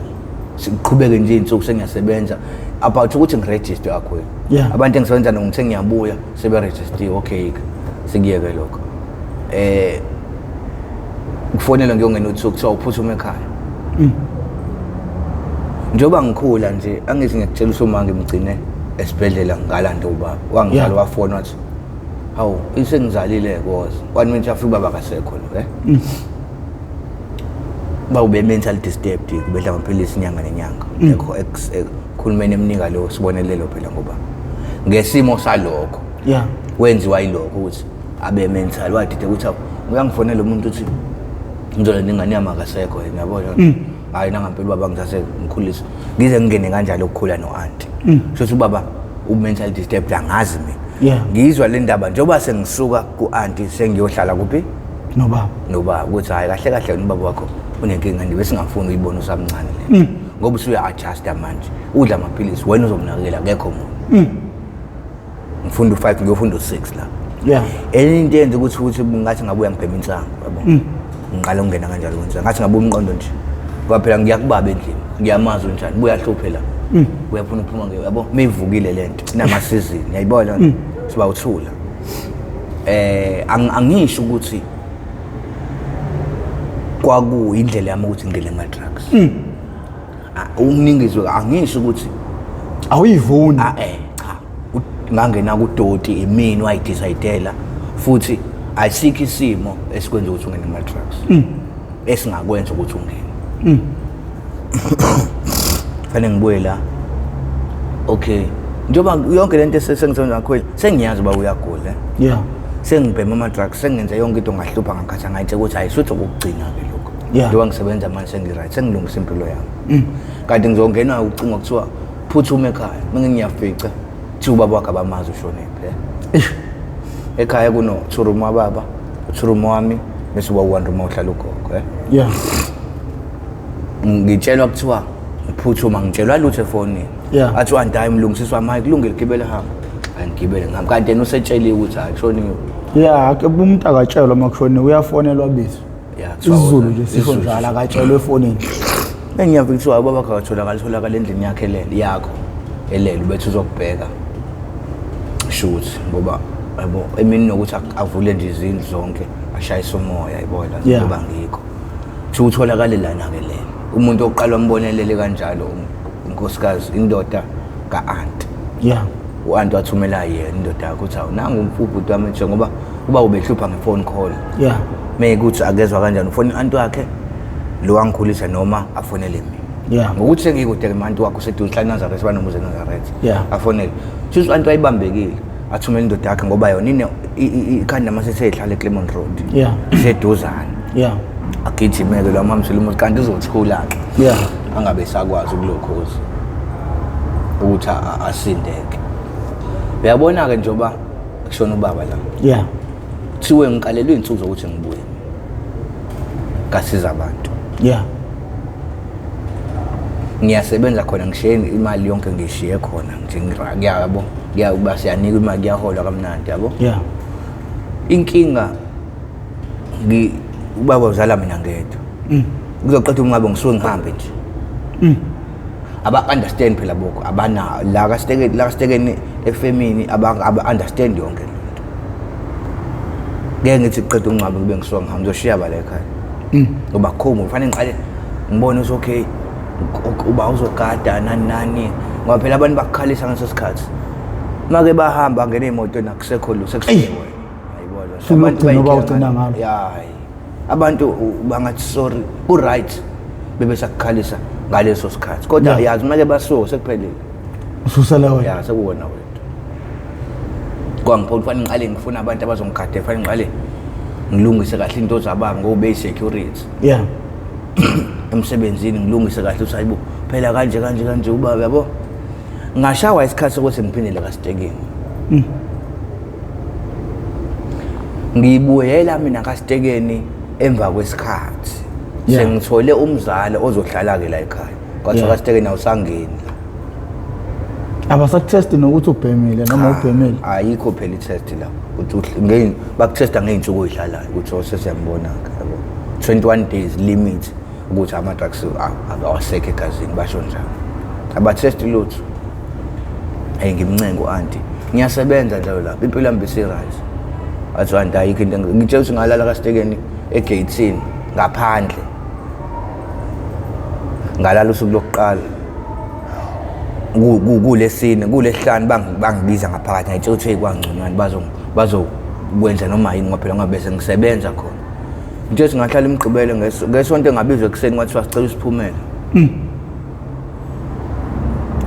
siqhubeke nje insuku sengiyasebenza about ukuthi ngiregister akhweli abantu engisebenza nabo ngithe ngiyabuya sebe-register okay sikuyeke lokho kufonela ngiyongena u2 kuthiwa uphuthuma ekhaya njengoba ngikhula nje angithi ngiyakutshela usoma ngimgcine esibhedlela ngalanda ubaba wangizala wafona wathi hawu isengizalile koze 1 minute afika ubaba kasekho lo bawube mental disturbed kubedla amaphilisi inyanga nenyanga ekho khulumeni eminika lo sibonelelo phela ngoba ngesimo salokho wenziwa yilokho ukuthi abe mental wadide ukuthi uyangifonela umuntu uthi ngizola ningane yami akasekho yabona hayi nangampela ubaba ngizase ngikhulisa ngize ngingene kanjalo ukukhula no-anti shothi ubaba u-mental disturbed angazi mina ngizwa le ndaba njengoba sengisuka ku-anti sengiyohlala kuphi nobaba ukuthi hayi kahle kahle wena ubaba wakho unenkinga nje bese ngafuni uyibona usamncane le ngoba usuya-adjusta manje udla amaphilisi wena uzomnakekela akekho muntu ngifunda u5 ngiyofunda u6 la enye into yenza ukuthi ngathi ngabuya ngibhema insango yabo ngiqala ukungena kanjalo kwenza ngathi ngabe umqondo nje ngoba phela ngiyakubaba endlini ngiyamazi njani buyahluphe la uyaphuna uphuma ngeyo yabo meyivukile lento inamasizini yayibona siba uthula angisho ukuthi kwakuyindlela yami ukuthi ngidle ama-drugs umningizwe angisho ukuthi awuyivuni cha ngangena kudoti imini wayidecide futhi asikho isimo esikwenza ukuthi ungene ama-drugs esingakwenza ukuthi ungene fanele ngibuye la okay njengoba yonke lento esengisebenza ngakhweli sengiyazi uba uyagula sengibhema ama-drugs sengenza yonke into ngahlupha ngakhathi angayithe ukuthi hayi suthi okugcina-ke lokho njengoba ngisebenza manje sengi-right sengilungisa impilo yami kanti ngizongena ucingo kuthiwa phuthuma ekhaya mengingiyafica thiwa ubaba wakhe abamazi ushonephi ekhaya kuno-2 wababa u2 wami bese uba-1 room uhlala ugogo ngitshelwa kuthiwa ngiphuthuma ngitshelwa lutho efonini athi one time mlungisisi wami hayi kulungile gibele hamba angigibele ngihamba kanti yena usetsheliwe ukuthi hayi kushoniwe umuntu akatshelwa uma kushoniwe uyafonelwa bizwa isiZulu nje sisho njalo akatshelwe efonini engiyafika kuthiwa ubaba wakhe atholakala endlini yakhe yakho elele ubethu uzokubheka shuthi ngoba yabo emini nokuthi avule nje izindlu zonke ashayise umoya yayibona ngoba ngikhothi utholakale lana-ke lele umuntu oqala wambonelele kanjalo unkosikazi indoda ka-anti u-anti wathumela yena indoda yakho ukuthi awunanga umfubhuti wami nje ngoba uba ubehlupha nge-phone call mekuthi akezwa kanjani ufone u-anti wakhe lo wangikhulisa noma afonele mina ngokuthi sengikude-ke ma-anti wakho useduze hlala Nazareth banomuze Nazareth afonele shuthi u-anti wayibambekile athumela indoda yakhe ngoba yona ikhanda maseseyihlala eClermont Road iseduzane agijimeke lo mamsela umuntu kanti uzothula-ke angabe sakwazi ukulokhoza ukuthi asindeke. Uyabona-ke njengoba kushona ubaba la kuthiwe ngikalelwe iy'nsuku zokuthi ngibuye ngasiza abantu ngiyasebenza khona ngishiye imali yonke ngishiye khona nje ngiyabo kuba siyanika imali kuyaholwa kamnandi yabo inkinga ubaba uzala mina ngedwa kuzoqeda ungabe ngisuke ngihambe nje aba-understand phela boko la kastekeni efemini aba-understand yonke lento ngeke ngithi kuqeda ungabe kube ngisuke ngihambe ngizoshiya bala ekhaya ngoba khoma kufanele ngiqale ngibone ukuthi okay uba uzogada nani ngoba phela abantu bakukhalisa ngaleso sikhathi make bahamba ngene imoto nakusekho lo sekusiwe ayibona abantu bangathi sorry ku-right bebesakukhalisa ngaleso sikhathi kodwa yazi make basuka sekuphelile ususala wena sekuwona wethu kwangiphola kufanele ngiqale ngifuna abantu abazongigada kufanele ngiqale ngilungise kahle into zabanga ngobe-security emsebenzini ngilungise kahle ukuthi hayibo phela kanje ubaba yabo ngashawa isikhathi sokuthi ngiphindele kastekeni ngibuyela mina kastekeni emva kwesikhathi sengithole umzala ozohlala-ke la ekhaya kwathiwa kastekeni awusangeni abasakutesti nokuthi ubhemile noma ubhemile ayikho phela i-test la bakuthesta ngey'nsuku oy'hlalayo ukuthi sesiyambona-ke yabo 21 days limit ukuthi ama-drugs awasekho egazini basho njalo abathesti lutho ngimncenga u-anti ngiyasebenza njalo lapho impilo yami bisi-right athi u-anti ayikho into ngitshela ukuthi ngalala kastekeni egeyithini ngaphandle ngalala usuku lokuqala kulesine kulesihlanu bangibiza ngaphakathi ngayitshela ukuthi kwangconywana bazokwenza noma yini ngoba phela ngabe bese ngisebenza khona nje singahlala imigqibelo ngesonto engabizwa ekuseni kwathiwa sicela isiphumela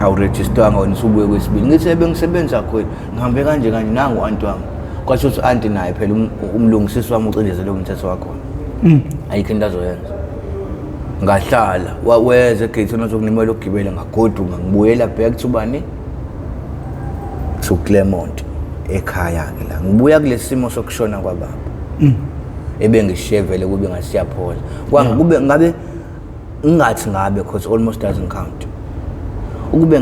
awurejistwanga wena usubuye kwesibili ngithi bengisebenza khona ngihambe kanje nangu u-anti wami kwasho ukuthi u-anti naye phela umlungisisi wami ucindezele umthetho wakhona ayikho into azoyenza ngahlala weza egeyithini ozokulimela ukugibela ngagoduka ngibuyela back to bani to Claremont ekhaya-ke la ngibuya kulesi simo sokushona kwababa ebengishiye vele kube ngasiyaphola kube ngabe ngingathi ngabe cause almost doesn't count ukube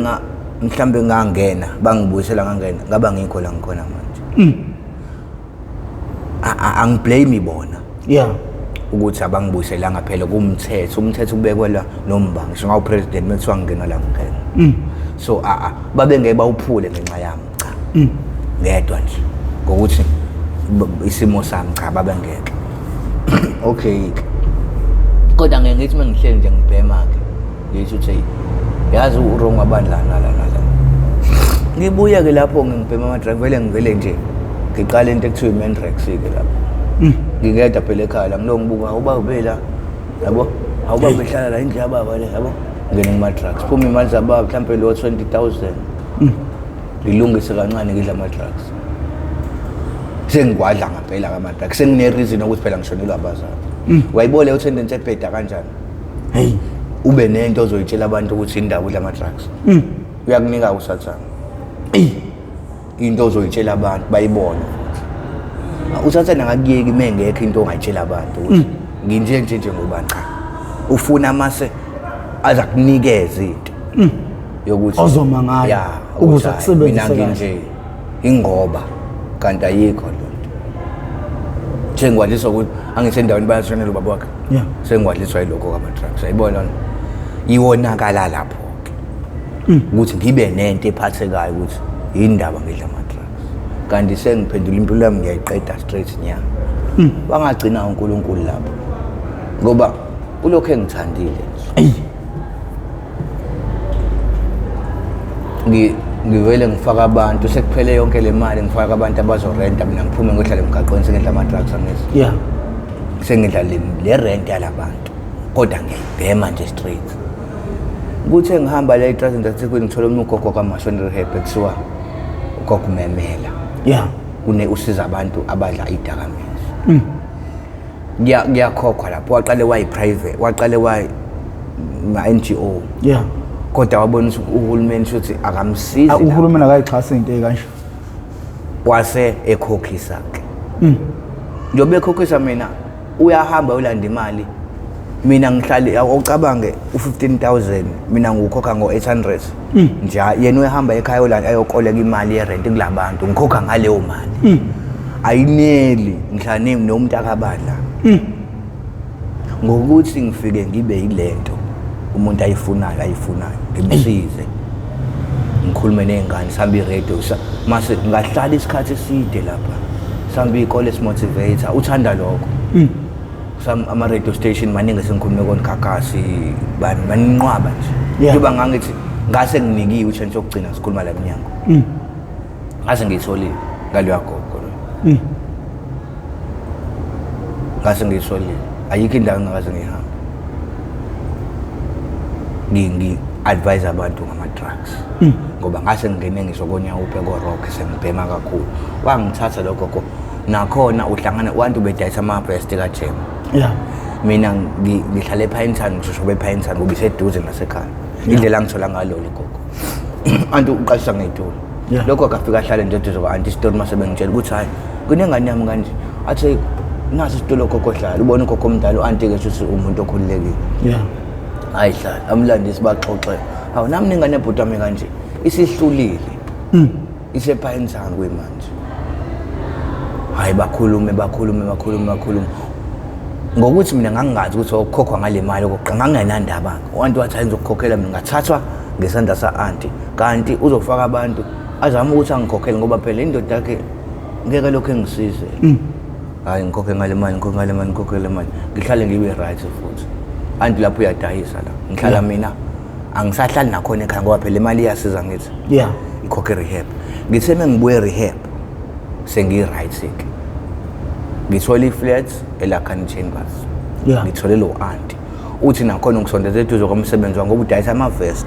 mhlambe ngangena bangibuyisela ngangena ngaba ngikho la ngikhona manje angiblame ibona ukuthi abangibuyiselanga phela umthetho ubekwela nomba ngisho ngawupresident mekuthiwa ngingena la ngingena so babe ngeke bawuphule ngenxa yami cha ngedwa nje ngokuthi isimo sami cha babe ngeke okay kodwa ngeke ngithi mengihleli nje ngibhema-ke ngithi uthi yazi urong wabani la ngibuya-ke lapho ngibhema ama-drug vele nje ngiqale into ekuthiwa i-Mandrex-ke lapho ngingeda phela ekhaya la ngilo ngibuka awubabela yabo awubabehlala la indlu yababa le yabo ngene ngama-drugs phuma imali zababa mhlawumbe lo 20,000 ngilungise kancane ngidla ama-drugs sengikwadla ngaphela kama-drugs sengine-reason ukuthi phela ngishonelwa abazali wayibole u-tendence ebheda kanjani ube nento ozoyitshela abantu ukuthi indaba udla ama-drugs uyakunika usathana into ozoyitshela abantu bayibone usathana ngakuyeki mengekho into ongayitshela abantu ukuthi nginje ngoba cha ufuna amase aza kunikeza into yokuthi ozoma ngayo ukuze kusebenzise mina nginje ingoba kanti ayikho lonto njengwadliswa ukuthi angisendaweni bayashonela ubaba wakhe sengwadliswa yilokho kama-drugs ayibona iwonakala lapho-ke ukuthi ngibe nento ephathekayo ukuthi yindaba ngidla ama-drugs kanti sengiphendula impilo yami ngiyayiqeda straight nya bangagcina uNkulunkulu lapho ngoba ulokho engithandile ngivele ngifaka abantu sekuphele yonke le mali ngifaka abantu abazorenta mina ngiphume ngohlala emgaqweni sengidla ama-drugs angezi yeah sengidla le rent yalabantu kodwa ngiyayibhema nje straight kuthe ngihamba la eTransnet ngasekwini ngithola omunye ugogo kaMashoni Rehab ekuthiwa ugogo Memela yeah usiza abantu abadla idakamizwa ngiyakhokhwa lapho waqale wayi-private waqale ma-NGO yeah kodwa wabona uhulumeni ukuthi akamsizi uhulumeni akayixhasa into ekanje wase ekhokhisa-ke njengoba ekhokhisa mina uyahamba uyolanda imali mina ngihlale awucabange u-15,000 mina ngiwukhokha ngo-800 nja yena uyahamba ekhaya uyolanda ayokoleka imali yerenti kulabantu ngikhokha ngaleyo mali ayineli ngihlala nomuntu akabadla ngokuthi ngifike ngibe yilento umuntu ayifunayo ngimsize ngikhulume ney'ngane sihambe i-radio mase ngahlala isikhathi eside lapha sihambe iy'kole simotivator uthanda lokho ama-radio station maningi sengikhulume koNkakasi baninqwaba nje kuba ngangithi ngase nginikiwe i-chance yokugcina sikhuluma la emnyango ngase ngiyitholile ngaloya gogo ngase ngiyitholile ayikho indawo engingakaze ngiyihamba ngi-advise abantu ngama-drugs ngoba ngase ngingene ngisho konyawuphe ko-rock sengibhema kakhulu wangithatha lo gogo nakhona uhlangana abantu bedayisa ama-vest kajema yeah mina ngihlale ePinetown ngishoshobe ePinetown ngoba iseduze nasekhaya indlela angithola ngalo le gogo anti uqashisa ngey'tulo lokho akafika ahlale nje eduze kwa-anti isitori mase bengitshela ukuthi hhayi kunengane yami kanje athi naso isitulo gogo hlala ubona ugogo omdala u-anti-ke shuthi umuntu okhululekile yeah hayi hlala amlandisi baxoxe hawu nami nengane yebhuti wami kanje isihlulile isePinetown kwemanje hayi bakhulume ngokuthi mina ngangingazi ukuthi okukhokhwa ngale mali okokuqala ngangingenandaba abantu wathi ngizokukhokhela mina ngathathwa ngesandla sa-anti kanti uzofaka abantu azama ukuthi angikhokhele ngoba phela indoda yakhe ngeke lokho engisize hayi ngikhokhe ngale mali ngihlale ngibe right futhi anti lapho uyadayisa la ngihlala mina angisahlali nakhona ekhaya ngoba phela imali iyasiza ngithi yeah ikhokhe rehab ngithe mengibuye rehab sengiyi-right-ke ngithole i-flats elakhani Chambers ngithole lo anti uthi nakhona ngisondeze eduze komsebenzi wangu ngoba udayisa ama-vest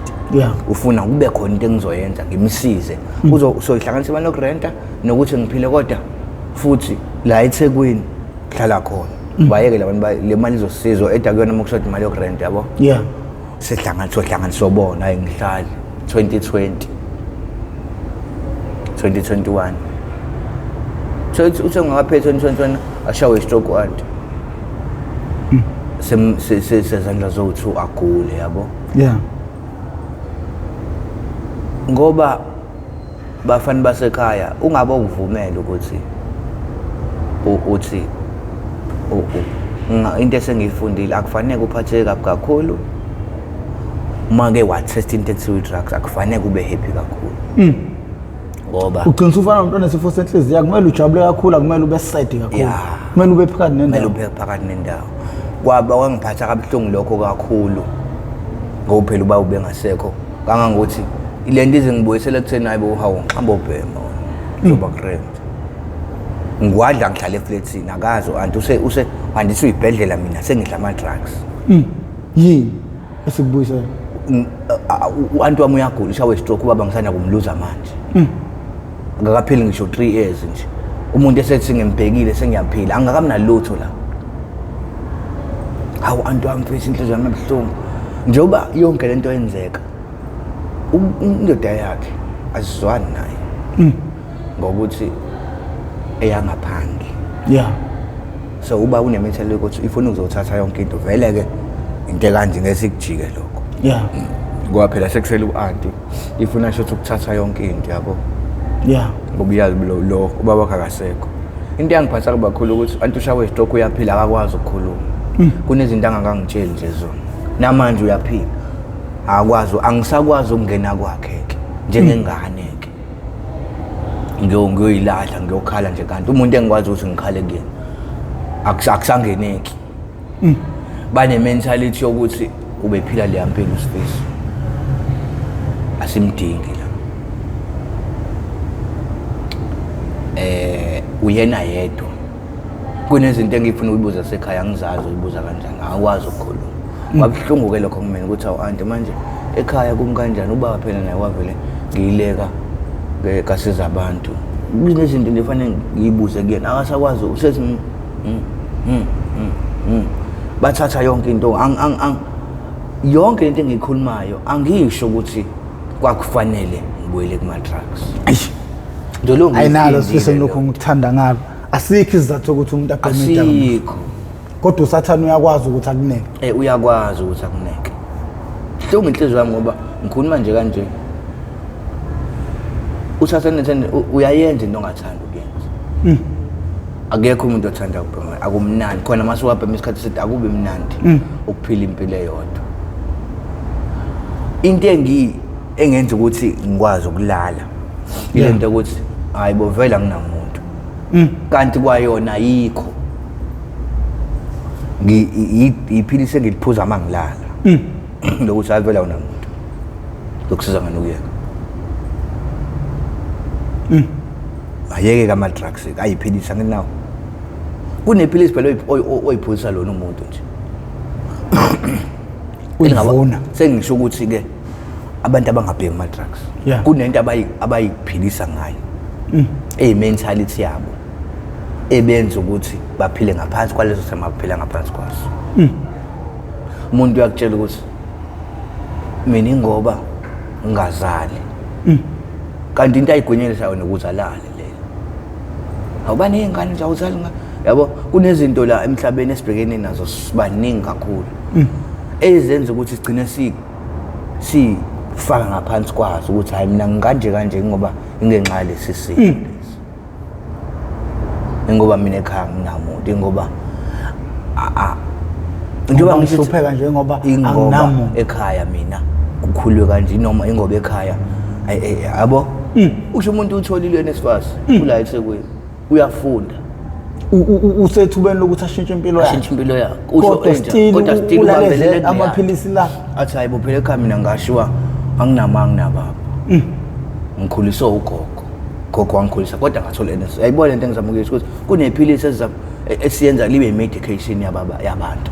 ufuna kube khona into engizoyenza ngimsize soyihlanganisa imali yokurenta nokuthi ngiphile kodwa futhi la eThekwini kuhlala khona bayeke labantu le mali izosizwa eda kuyona uma kushoda imali yokurenta yabo sohlangana sobona hayi ngihlali 2021 so uthe ngakaphethe 2021 ashawe istroke anti sezandla zothu agule yabo ngoba bafani basekhaya ungabe ukuvumela ukuthi uthi into esengiyifundile akufanele uphatheke kabi kakhulu uma-ke watesta into ekuthiwa i-drugs akufanele ube happy kakhulu ngoba ugcina usufana nomuntu onesifo senhliziyo akumele ujabule kakhulu akumele ube sad kakhulu kumele ube phakathi nendawo kwaba wangiphatha kabuhlungu lokho kakhulu ngoba phela ubaba ubengasekho kangangokuthi ile nto izingibuyisela ekutheni hayi bo hawu hamba ubhema uzoba kurent ngiwadla ngihlala eflatini akazi anti andisho ibhedlela mina sengidla ama-drugs yini esikubuyisela u-anti wami uyagula ishawe stroke ubaba ngisanda kumluza manje ngakapheli ngisho 3 years nje umuntu esethi ngimbhekile sengiyaphila angakamnalutho la hawu anti wami mfethu inhliziyo yami ebuhlungu njengoba yonke lento yenzeka indoda yakhe asizwani naye ngokuthi eyangaphandle so uba unementality ukuthi ifuna ukuzothatha yonke into vele-ke into kanje ngesikujike lokho ngoba phela sekusele u-anti ifuna shothi ukuthatha yonke into yabo ngoba uyazi lo ubaba wakhe akasekho into yangiphatha kabakhulu ukuthi anti ushawe istroke uyaphila akakwazi ukukhuluma kunezinto angangangitsheli nje zona namanje uyaphila angisakwazi ukungena kwakhe-ke njengengane-ke ngiyoyilahla ngiyokhala nje kanti umuntu engikwazi ukuthi ngikhale kuyena akusangeneki bane-mentality yokuthi ubephila leya mpilo uSifiso asimdingi la uyena yedwa. Kunezinto engifuna ukubuza sekhaya ngizazi uyibuza kanjani akwazi ukukhuluma. Kwabuhlungu ke lokho kumina ukuthi awu-anti manje ekhaya kumi kanjani ubaba phela naye wavele ngiyileka kasiza abantu. Kunezinto ndifanele ngiyibuze kuyena akasakwazi usethi bathatha yonke into yonke into engiyikhulumayo angisho ukuthi kwakufanele ngibuyele kuma-drugs. Ayinalo sifise lokho ngikuthanda ngalo asikho isizathu ukuthi umuntu abheme asikho kodwa usathana uyakwazi ukuthi akuneke. Uyakwazi ukuthi akuneke. Hlungu inhliziyo yami ngoba ngikhuluma nje kanje usathana uyayenza into ongathanda ukuyenza. Akekho umuntu othanda ukubhema akumnandi khona mase wabhema isikhathi esithi akube mnandi ukuphila impilo eyodwa. Into engenza ukuthi ngikwazi ukulala ilento ukuthi hayi bo vela nginamuntu kanti kwayona yikho iphilise ngiliphuza mangilala lokuthi hayi vela unamuntu lokusiza ngani ukuyeka ayeke kama drugs ayiphilisa nginawo kunephilisi phela oyiphuzisa lona umuntu nje uyivuna. Sengisho ukuthi ke abantu abangabheki ama drugs kunento abayiphilisa ngayo mentality yabo ebenza ukuthi baphile ngaphansi kwalezo sema baphila ngaphansi kwaso. Umuntu uyakutshela ukuthi mina ingoba ngingazali kanti into ayigwenyelisa yona ukuthi alale leyo awubani ingane nje awuzali yabo kunezinto la emhlabeni esibhekene nazo sibaningi kakhulu ezenza ukuthi sigcine sifaka ngaphansi kwazo ukuthi hayi mina kanje ngoba ingenxa yalesi simo lesi ngoba mina ekhaya nginamuntu ngoba njengoba ngihlupheka nje ngoba anginamuntu ekhaya mina kukhulwe kanje noma ingoba ekhaya yabo usho umuntu utholile nesifasi kula eThekwini uyafunda usethubeni lokuthi ashintshe impilo yakhe kodwa still ubambelele amaphilisi la athi hayi bophela ekhaya mina ngashiwa anginababa ngikhuliswa ugogo wangikhulisa kodwa ngathola NS ayibona lento engizama ukuyisho ukuthi kunephilisi esiyenza libe medication yabantu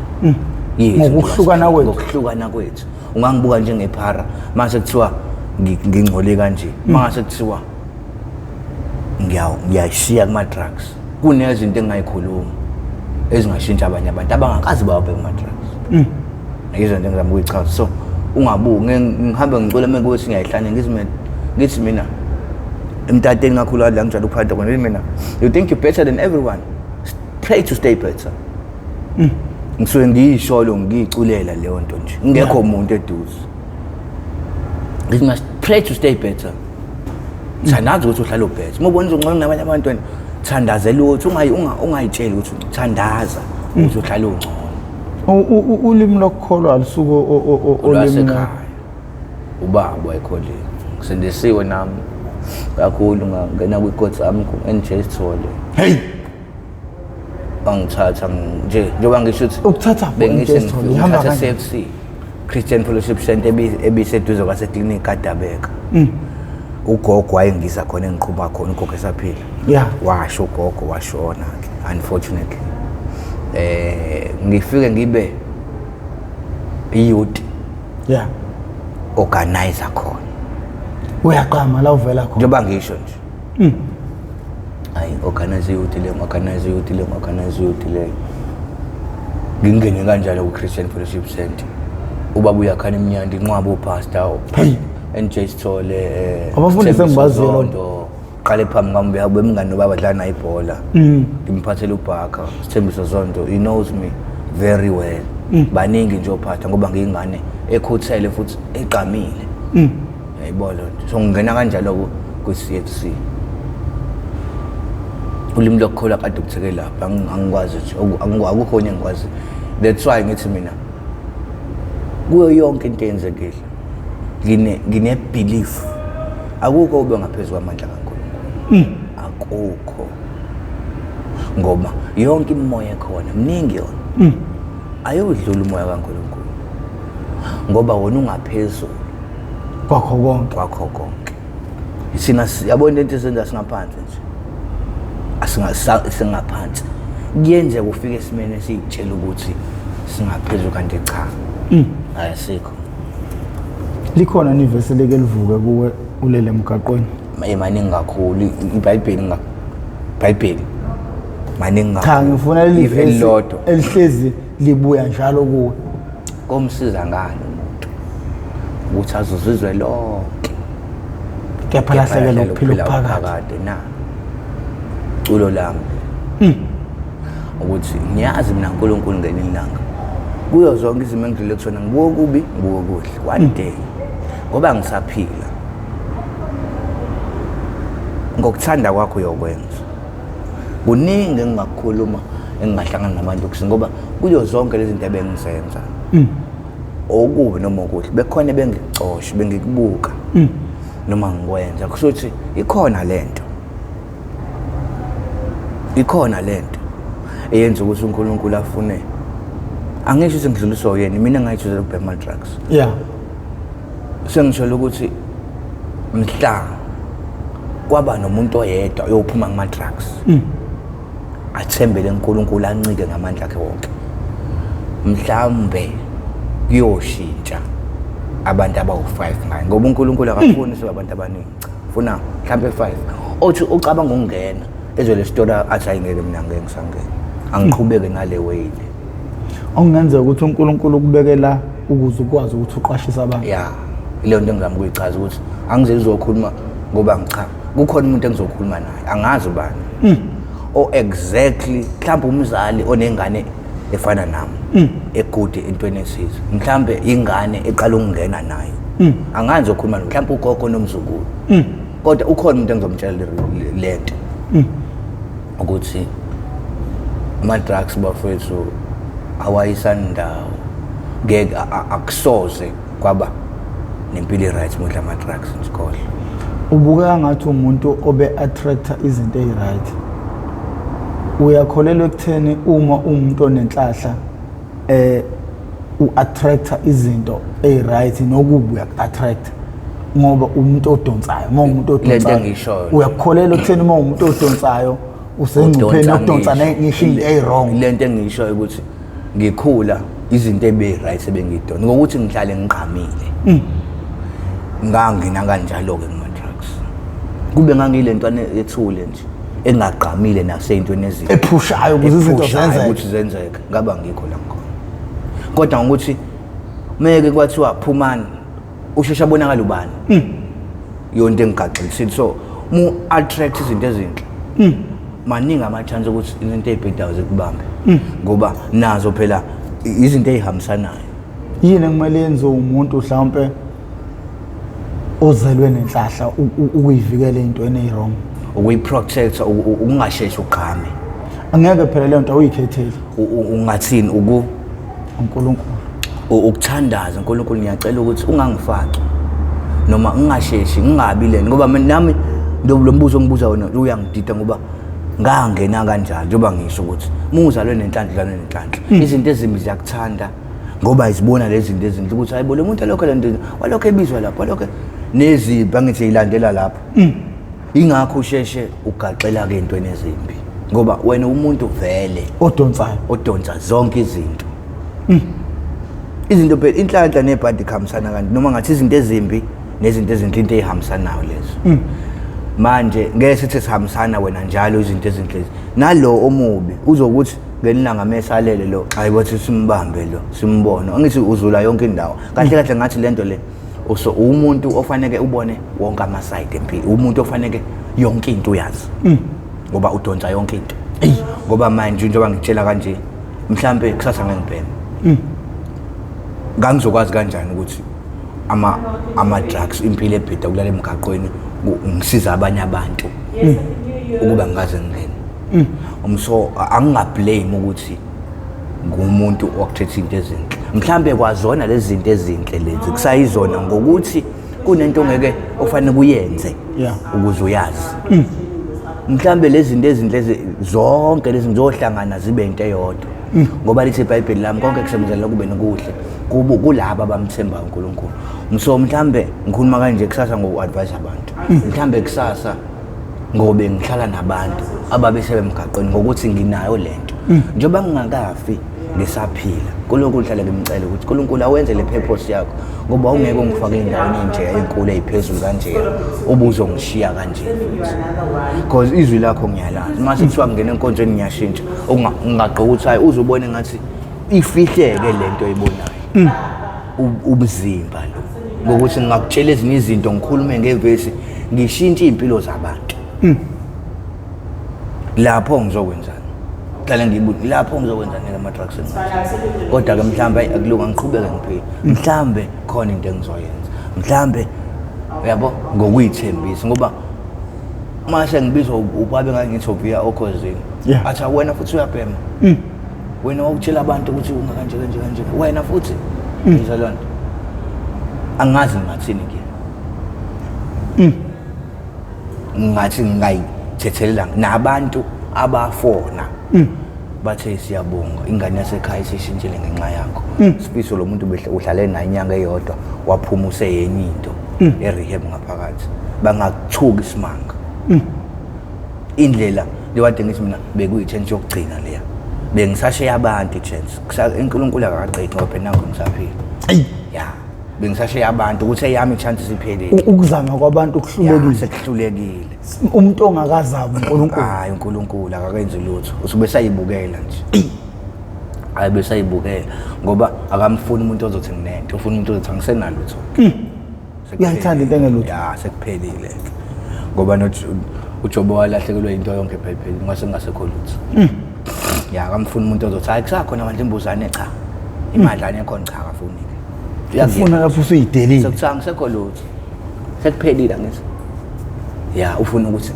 ngokuhlukana kwethu ungangibuka njengephara mase kuthiwa ngingcole kanje mase kuthiwa ngiyashiya kuma drugs kunezinto engayikhuluma ezingashintsha abanye abantu abangakazi bawabheka ama drugs yizo into engizama ukuyichaza so ungabuki ngihambe ngicela mekuthi ngiyayihlanya ngithi mina emtateni kakhulu la ngijala ukuphatha kona mina you think you're better than everyone pray to stay better ngisuke ngiyisholo ngiyiculela leyo nto nje ngekho umuntu eduze ngithi must pray to stay better thandaza ukuthi uhlale ubhethi uma ubona ungcono nabanye abantwana thandazela ukuthi ungayitsheli ukuthi thandaza ukuthi uhlale ungcono. Ulimi lokukholwa alisuko olimi ubaba wayekholile ngisendisiwe nami kakhulu ngena kwikoti ami enjezithole hey angithatha nje njengoba ngisho ukuthi ukuthatha bengisethole ihamba CFC Christian Fellowship Center ebiseduze kwaseClinic kaDabeka ugogo wayengisa khona engiqhuma khona ugogo esaphila washo ugogo washona ke unfortunately ngifike ngibe youth organizer khona uyaqama la uvela khona njengoba ngisho nje hayi organize youth le ngingene kanjalo ku Christian Fellowship Center ubaba uyakhana imnyandi inqwaba upastor NJ Sithole abafundisi engibaziyo qale phambi kwami bemngani nobaba dlala na ibhola ngimphathele ubhaka Sithembiso Zondo he knows me very well baningi nje ophatha ngoba ngiyingane ekhothele futhi eqamile yayibona so ngingena kanjalo ku CFC ulimi lokukholwa kade ukutheke lapha angikwazi nje akukho onye engikwazi that's why ngithi mina kuyo yonke into eyenzekile ngine belief akukho ube ngaphezulu kwamandla kaNkulunkulu akukho ngoba yonke imoya ekhona mningi yona ayodlula umoya kaNkulunkulu ngoba wona ungaphezulu kwakho konke sina yabona into esenza singaphansi nje singaphansi kuyenzeka ufike esimene siyitshela ukuthi singaphezulu kanti cha ayisikho. Likhona nivesi leke livuke kuwe ulele emgaqweni maningi kakhulu iBhayibheli maningi kakhulu. Cha ngifuna livesi elihlezi libuya njalo kuwe komsiza ngani umuntu ukuthi azuzizwe lonke kepha lahlekela ukuphila phakade na culo lami ukuthi ngiyazi mina uNkulunkulu ngelinye ilanga kuyo zonke izimo engidlule kusona ngibuke kubi ngibuke kuhle one day ngoba ngisaphila ngokuthanda kwakho uyokwenza kuningi engingakukhuluma engingahlangana nabantu kusi ngoba kuyo zonke lezi zinto ebengizenza okubi noma okuhle bekhona bengicosha bengikubuka noma ngikwenza kusho ukuthi ikhona lento eyenza ukuthi uNkulunkulu afune angisho ukuthi ngidluliswa yena mina ngayithuza ukubhema drugs sengisho ukuthi mhla kwaba nomuntu oyedwa oyophuma ngama drugs athembele uNkulunkulu ancike ngamandla akhe wonke mhlambe kuyoshintsha abantu abawu5 ngaye ngoba uNkulunkulu akafuni sibe abantu abaningi ufuna mhlambe 5 othi ucabanga ukungena ezwe le story athi ayingeke mina ngeke ngisangena angiqhubeke ngale way le okungenzeka ukuthi uNkulunkulu ukubekela ukuze ukwazi ukuthi uqwashise abantu ile nto engizama ukuyichaza ukuthi angize lizokhuluma ngoba ngicha kukhona umuntu engizokhuluma naye angazi ubani exactly mhlawumbe umzali onengane efana nami egude entweni esizo mhlawumbe ingane eqala ukungena nayo angazi ukukhuluma mhlawumbe ugogo nomzukulu kodwa ukhona umuntu engizomtshela lento ukuthi ama drugs bafethu awayisandawo ngeke akusoze kwaba nempilo right modla ama drugs nsikhohle ubuka ngathi umuntu obe attractor izinto eziright uyakholelwa ekutheni uma umuntu onenhlahla u-attractor izinto eziright nokubi uyak-attract ngoba umuntu odonsayo uyakholelwa ekutheni uma umuntu odonsayo usengcupheni yokudonsa ngisho into ewrong lento engishoyo ukuthi ngikhula izinto ebe-right ebengidona ngokuthi ngihlale ngiqhamile ngangina kanjalo-ke kuma-drugs kube ngangile ntwana ethule nje engaqhamile nasey'ntweni ezinto ephushayo ukuze izinto ukuthi zenzeke ngaba ngikho la ngikhona kodwa ngokuthi meke kwathiwa phumani usheshe abonakala ubani yonto engigaxilisile so mu-attract izinto ezinhle maningi ama-chance ukuthi izinto ey'bhedayo zikubambe ngoba nazo phela izinto ey'hambisanayo yini ekumele yenziwe umuntu mhlawumpe ozelwe nenhlahla ukuyivikela ey'ntweni ey'wrong ukuyi-protecta ukungasheshi uqhame angeke phela leyo nto uyikhetheli ungathini uNkulunkulu ukuthandaza uNkulunkulu ngiyacela ukuthi ungangifaki noma ngingasheshi ngingabi lento ngoba nami lo mbuzo engibuza wona uyangidida ngoba ngangena kanjalo njengoba ngisho ukuthi muzalwe nenhlanhla izinto ezimbi ziyakuthanda ngoba izibona lezi zinto ezinhle ukuthi hayibo le muntu lokho lento walokho ebizwa lapho walokho neziphi angithi ilandela lapho ingakho usheshe ugaxela ke entweni ezimbi ngoba wena umuntu vele odonsa zonke izinto izinto phela inhlanhla nebhadi khamisana kanti noma ngathi izinto ezimbi nezinto ezinhle into ehambisanayo lezo manje ngeke sithi sihambisana wena njalo izinto ezinhle nalo omubi uzokuthi ngelilanga mesalele lo ayibothi simbambe lo simbone angithi uzula yonke indawo kahle ngathi lento le umuntu ofanele ubone wonke ama side empilo umuntu ofanele yonke into uyazi ngoba udonsa yonke into ngoba manje njengoba ngitshela kanje mhlambe kusasa ngengibhena ngangizokwazi kanjani ukuthi ama drugs impilo ebheda kulala emgaqweni ngisiza abanye abantu ukuba ngaze ngene umso angingablame ukuthi ngumuntu okuthetha into ezinhle mhlambe kwazona lezi zinto ezinhle lezi kusayizona ngokuthi kunento ongeke ofanele kuyenze ukuze uyazi mhlambe lezi zinto ezinhle zonke lezi zizohlangana zibe into eyodwa ngoba lithi iBhayibheli lami konke kusemzela kube nokuhle kubo kulabo abamthemba uNkulunkulu so mhlambe ngikhuluma kanje kusasa ngoku-advise abantu mhlambe kusasa ngobe ngihlala nabantu ababesebe emgaqweni ngokuthi nginayo lento njengoba ngingakafi ngisaphila kuloko uhlale ngimcela ukuthi uNkulunkulu awenze le purpose yakho ngoba ungeke ungifake endaweni enje enkulu eziphezulu kanje ubuzongishiya kanje futhi because izwi lakho ngiyalazi mase kuthiwa ngene enkonzweni ngiyashintsha ungaqoqa ukuthi hayi uzobona ngathi ifihleke lento oyibonayo umzimba lo ngokuthi ngakutshela ezinye izinto ngikhulume ngevesi ngishintshe impilo zabantu lapho ngizokwenzana hlale ngibuthi lapho ngizokwenzana ngama drugs kodwa ke mhlambe akulunga ngiqhubeke ngiphile mhlambe khona into engizoyenza mhlambe yabo ngokuyithembisa ngoba mase ngibizwa ubabe ngangithopiya okhozini athi wena futhi uyabhema wena wawutshela abantu ukuthi ungakanje kanje wena futhi ngizalona angazi ngathini ke ngathi ngayithethelanga nabantu abafona bathe siyabonga ingane yasekhaya isishintshile ngenxa yakho sifiso lo muntu uhlale naye inyanga eyodwa waphuma useyenye into erehab ngaphakathi bangakuthuka isimanga indlela liwade ngithi mina bekuyithentshe yokugcina leya bengisashiya abantu chance uNkulunkulu akaqedi ngoba phela nangu ngisaphila ya bengisashiya abantu ukuthi eyami chance siphelile ukuzama kwabantu kuhlulekile sekuhlulekile umuntu ongakazama uNkulunkulu hayi uNkulunkulu akakenzi lutho usube sayibukela nje hayi besayibukela ngoba akamfuni umuntu ozothi nginento ufuna umuntu ozothi angisenalo lutho uyayithanda into engelutho ya sekuphelile ngoba nothi uJobo walahlekelwe into yonke eBhayibhelini ngase ngasekho lutho ya akamfuni umuntu ozothi hayi kusakhona manje imbuzane cha imadlana ekhona cha akafuni ufuna lapho usuyidelile sekuthanga ngisekho lutho sekuphelile ngithi ya ufuna ukuthi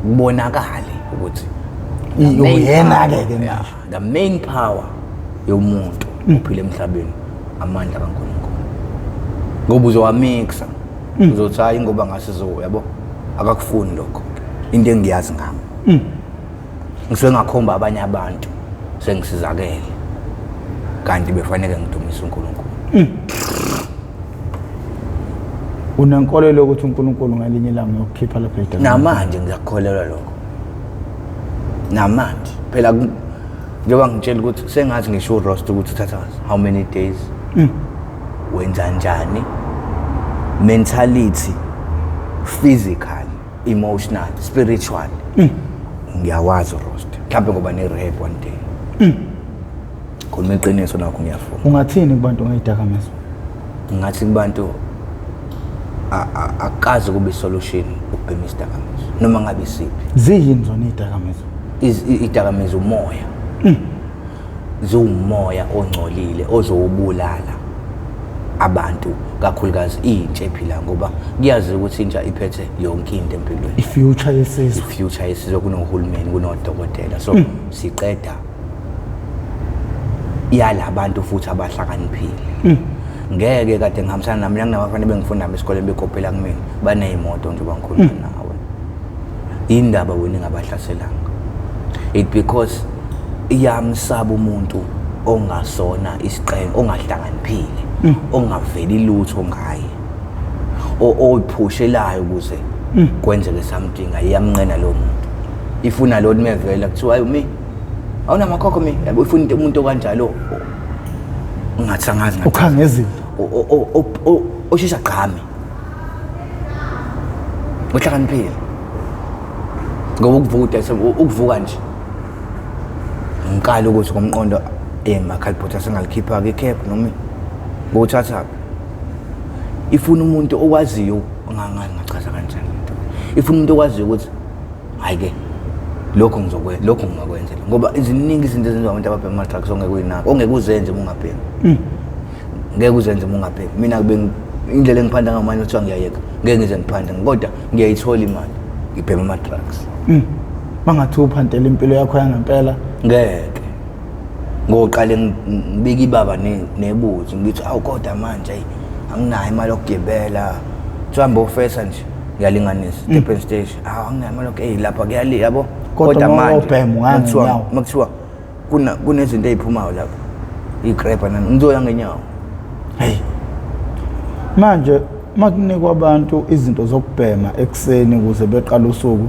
kubonakale ukuthi uyena ke the main power yomuntu uphile emhlabeni amandla kaNkulunkulu ngoba uzowamixa uzothi hayi ngoba ngasizo yabo akakufuni lokho into engiyazi ngami ngisuke ngakhomba abanye abantu sengisizakele kanti befanele ngidumise uNkulunkulu unenkolelo ukuthi uNkulunkulu ngalinye ilanga uyokukhipha lapha edabini namanje ngiyakholelwa lokho namanje phela njengoba ngitshela ukuthi sengathi ngisho roster ukuthi uthatha how many days wenza njani mentality physical emotional spiritual ngiyawazi roster mhlawumbe ngoba ne rehab one day khona iqiniso nakho ngiyafuna ungathini kubantu ngayidakamizwa ngathi kubantu akazi kube solution ukubhema isidakamizwa noma ngabe isiphi ziyini zona izidakamizwa idakamizwa umoya zumoya ongcolile ozowubulala abantu kakhulukazi intsha ephila ngoba kuyazi ukuthi intsha iphethe yonke into empilweni ifuture yesizwe kunohulumeni kunodokotela so siqeda yalabantu futhi abahlakaniphile ngeke kade ngihambisana nami nginabafana bengifunda nami esikoleni bekhophela kumina banezimoto nje bangikhuluma nawe indaba wena ngabahlaselanga it because iyamsaba umuntu ongasona isiqhelo ongahlakaniphile ongaveli lutho ngaye oyiphushelayo ukuze kwenzeke something ayamnqena lo muntu ifuna lo mevela kuthiwa hayi mi awunamakhokho mi yabo ifuna umuntu okanjalo ungathangazi ukhangezile oshisa qhame uhlakaniphile ngoba ukuvuka nje ngikala ukuthi ngomqondo emakhaliphothi asengalikhipha ke cap noma ngothatha ifuna umuntu okwaziyo ngachaza kanjani into ifuna umuntu okwaziyo ukuthi hayi ke lokho ngingakwenzela ngoba iziningi izinto ezenziwa abantu ababhema ama-drugs ongekuyinaka ongekuzenze ungabhemi ngeke uzenze ungabhemi mina indlela engiphanda ngamanye uthiwa ngiyayeka ngeke ngize ngiphanda kodwa ngiyayithola imali ngibhema ama-drugs mangathi uphantela impilo yakho yangempela ngeke ngoqale ngibika ibaba nebuthi ngithi awu kodwa manje anginayo imali yokugibela thamba ofesa nje ngiyalinganisa step station anginayo imali lapha kuyali yabo kodwa manje makuthiwa kunezinto eziphumayo lapha igrabber nani ngizoya ngenyawo hey manje makunikwa abantu izinto zokubhema ekseni ukuze beqala usuku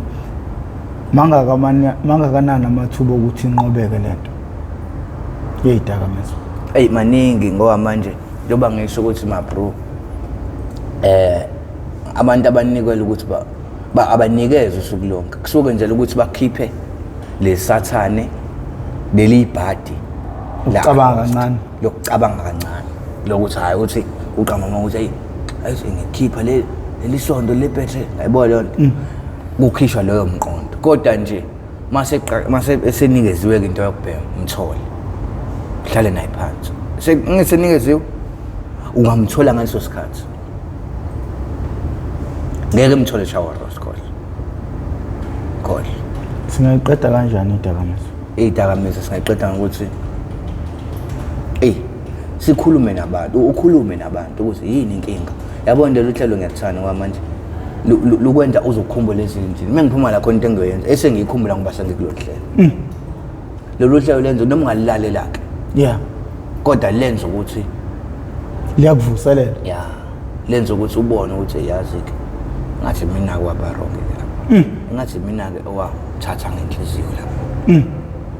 Mangakanani amathuba ukuthi inqobeke lento yeyidakamizwa? Hey maningi ngoba manje njoba ngisho ukuthi ma bro abantu abanikela ukuthi abanikeze usuku lonke kusuke nje ukuthi bakhiphe lesathane lelibhadi ukucabanga kancane lokucabanga kancane lokuthi hayi uthi uqamba ukuthi hey ayisengikhipha lelisondo lephethe ayibona lonto kukhishwa loyo mqondo kodwa nje mase esenikeziwe into yokubheka umthole uhlale naye phansi sengingesenikeziwe ungamthola ngaleso sikhathi ngeke mthole shower roskol singayiqeda kanjani idakamizwa? Idakamizwa singayiqeda ngokuthi sikhulume nabantu ukhulume nabantu ukuthi yini inkinga yabona lelo hlelo ngiyakuthanda ngoba manje lukwenza uzokukhumbula izinto mengiphuma la khona into engiyoyenza esengiyikhumbula ngoba sengikulolu hlelo lolu hlelo lenza noma ungalilalelake kodwa lenza ukuthi liyakuvuselela lenza ukuthi ubone ukuthi yazi ke ngathi mina kwabaronge la ngathi mina ke owathatha ngenhliziyo la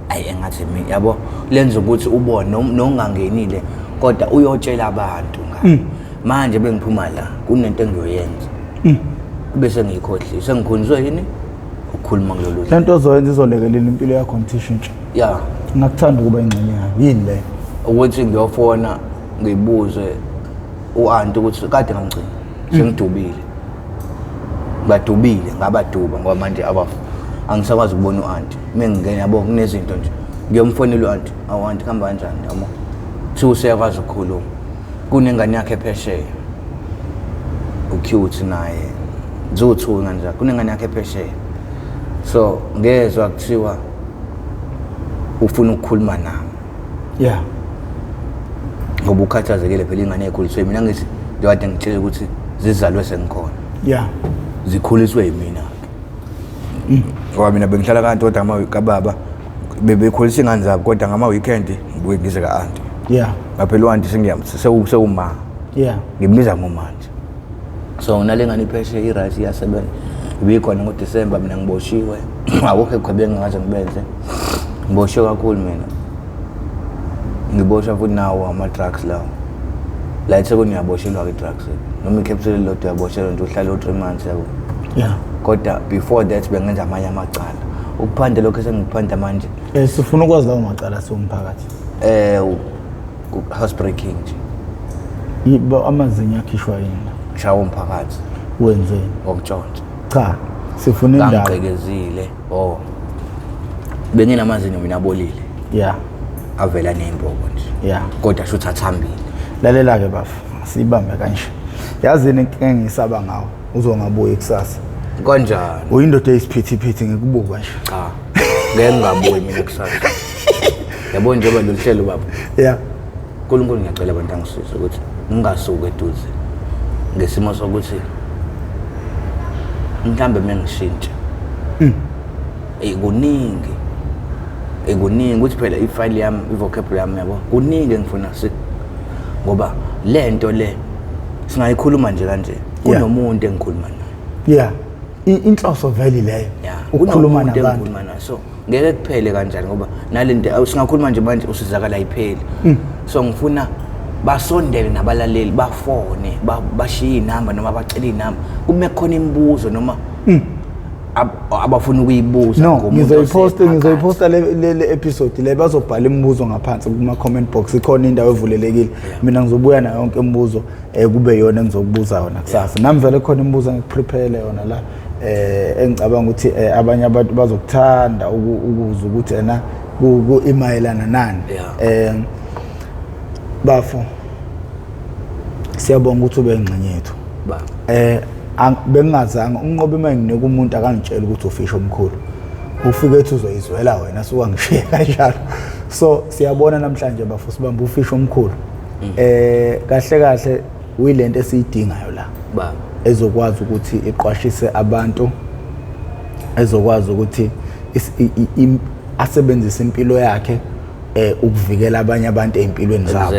ayi ngathi mina yabo lenza ukuthi ubone nongangenile kodwa uyotshela abantu ngayo manje bengiphuma la kunento engiyoyenza bese ngiyikhohlisa sengikhonzwe yini ukukhuluma kulolu lento ozoyenza izolekelela impilo yakho mthishintshe ngakuthanda ukuba ingxenye yayo yini le ukuthi ngiyofona ngibuze uanti ukuthi kade ngangcini sengidubile badubile ngabaduba ngoba manje angisakwazi ukubona uanti mengingena yabo kunezinto nje ngiyomfonela uanti awanti khamba kanjani yabo useyakwazi ukukhuluma kunengane yakhe ephesheya ucute naye zothu kanjani kunengane yakhe ephesheya so ngezwe kuthiwa ufuna ukukhuluma nami ngoba ukhathazekile phela ingane ekhuliswe mina ngithi ngiyade ngitshela ukuthi zizalwe sengikhona zikhuliswe yimina ngoba mina bengihlala kanti kodwa kababa bebekhulisa ingane zabo kodwa ngama weekend ngibuye ngize ka-anti ngaphela u-anti sewuma ngimbiza ngomanje so nale ngane ipheshe i-right iyasebenza ibikhona ngoDisemba mina ngiboshiwe awukho ekhwebe ngaze ngibenze ngiboshiwe kakhulu mina ngibosha futhi nawo ama-drugs lawo la ethe kuniyaboshelwa-ke i-drugs noma i-capsule lodwa uyaboshelwa nje uhlale u-3 months yabo kodwa before that bengenza amanye amacala ukuphanda lokho esengikuphanda manje sifuna ukwazi lawo macala siwumphakathi housebreaking nje amazinyo akhishwa yini shawo umphakathi wenzeni ngokutshontsha cha sifuna indaba ngigqekezile benginamazinyo mina abolile avela nembobo nje kodwa shuthi athambile lalela-ke bafu siyibambe kanje yazini inkinga engisaba ngawo uzongabuyi kusasa kanjani uyindoda eyisiphithiphithi ngikubuka nje cha ngeke ngingabuyi mina kusasa yabo njengoba lolu hlelo baba uNkulunkulu ngiyacela abantu angisize ukuthi ngingasuki eduze ngesimo sokuthi mhlambe mengishintsha kuningi ukuthi phela ifile yami i-vocabulary yami yabo kuningi engifuna ngoba lento le singayikhuluma nje kanje kunomuntu engikhuluma naye inhloso vele leyo ukukhuluma nabantu so ngeke kuphele kanjani ngoba nalento singakhuluma nje manje usizakala ipheli so ngifuna basondele nabalaleli bafone bashiye inamba noma bacela inamba kube khona imibuzo noma abafuna ukuyibuza ngizoyiposta le episode le bazobhala imibuzo ngaphansi kuma comment box ikhona indawo evulelekile mina ngizobuya nayo yonke imibuzo kube yona engizokubuza yona kusasa nami vele khona imibuzo ngiprepare yona la engicabanga ukuthi abanye abantu bazokuthanda ukuzwa ukuthi ena imayelana nani bafo siyabonga ukuthi ube ingxenye yethu bengingazanga unqobe manginike umuntu akangitshela ukuthi ufisha omkhulu ufike ethi uzoyizwela wena suka ngishiye kanjalo so siyabona namhlanje bafo sibamba ufisha omkhulu kahle uyilento esiyidingayo la ezokwazi ukuthi iqwashise abantu ezokwazi ukuthi asebenzise impilo yakhe ukuvikela abanye abantu empilweni zabo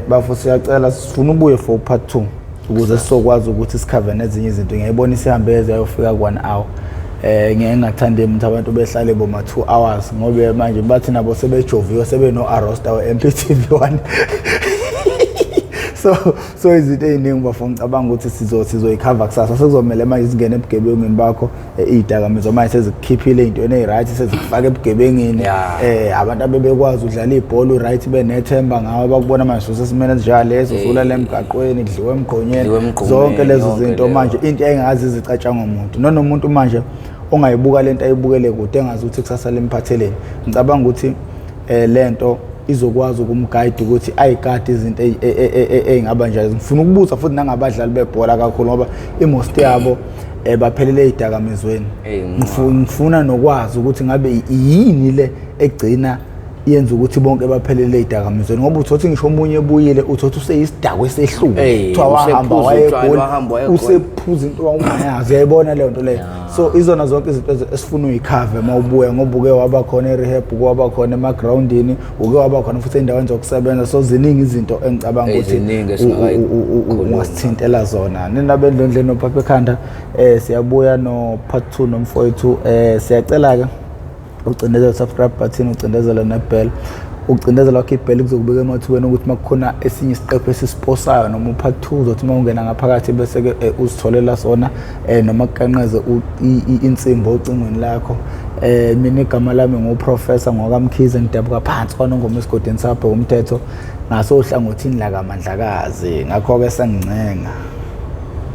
bafo siyacela sifuna ubuye for part 2 ukuze sizokwazi ukuthi sikhave nezinye izinto ngiyayibona isihambe eze ayofika ku1 hour ngeke ngathanda umuntu abantu behlale boma 2 hours ngoba manje bathi nabo sebejoviwe sebeno arrosta Mp TV1 so izinto eziningi bafuna ngicabanga ukuthi sizoyicover kusasa sekuzomela manje singene ebugebengini bakho izidakamizwa manje sezikhiphile into eziright sezifaka ebugebengini abantu abebekwazi udlala ibhola uright benethemba ngawe bakubona manje sesimene njalo lezo sula lemgaqweni idliwe emgqonyeni zonke lezo zinto manje into engazi izicatshanga umuntu nomuntu manje ongayibuka lento ayibukele kude engazi ukuthi kusasa lemphatheleni ngicabanga ukuthi lento izokwazi ukumguide ukuthi ayikade izinto ezingaba njalo ngifuna ukubuza futhi nangabadlali bebhola kakhulu ngoba imost yabo baphelele idakamizweni ngifuna nokwazi ukuthi ngabe yini le egcina yenza ukuthi bonke baphelele idakamizweni ngoba uthothi ngisho omunye ebuyile uthothi useyisidakwe sehluko kuthiwa wahamba wayegoli usephuza into wangayazi uyayibona leyo nto leyo so izona zonke izinto esifuna uyikhave mawubuya ngoba uke waba khona erehab uke waba khona emagroundini uke waba khona futhi endaweni zokusebenza so ziningi izinto engicabanga ukuthi ungasithintela zona nina bendlondle noPapa Ekhanda siyabuya no part 2 nomfowethu siyacela ke ucindezela subscribe button ucindezela na bell ucindezela wakhe ibhell kuzokubeka emathubeni ukuthi makukhona esinye isiqephu esisiposayo noma part 2 uzothi mawungena ngaphakathi bese ke uzitholela sona noma kuqanqeze insimbo ocingweni lakho mina igama lami nguprofessor Ngokomqondo ngidabuka phansi kwanongoma esigodini sapho umthetho ngaso uhlangothini la kaMandlakazi ngakho ke sangincenga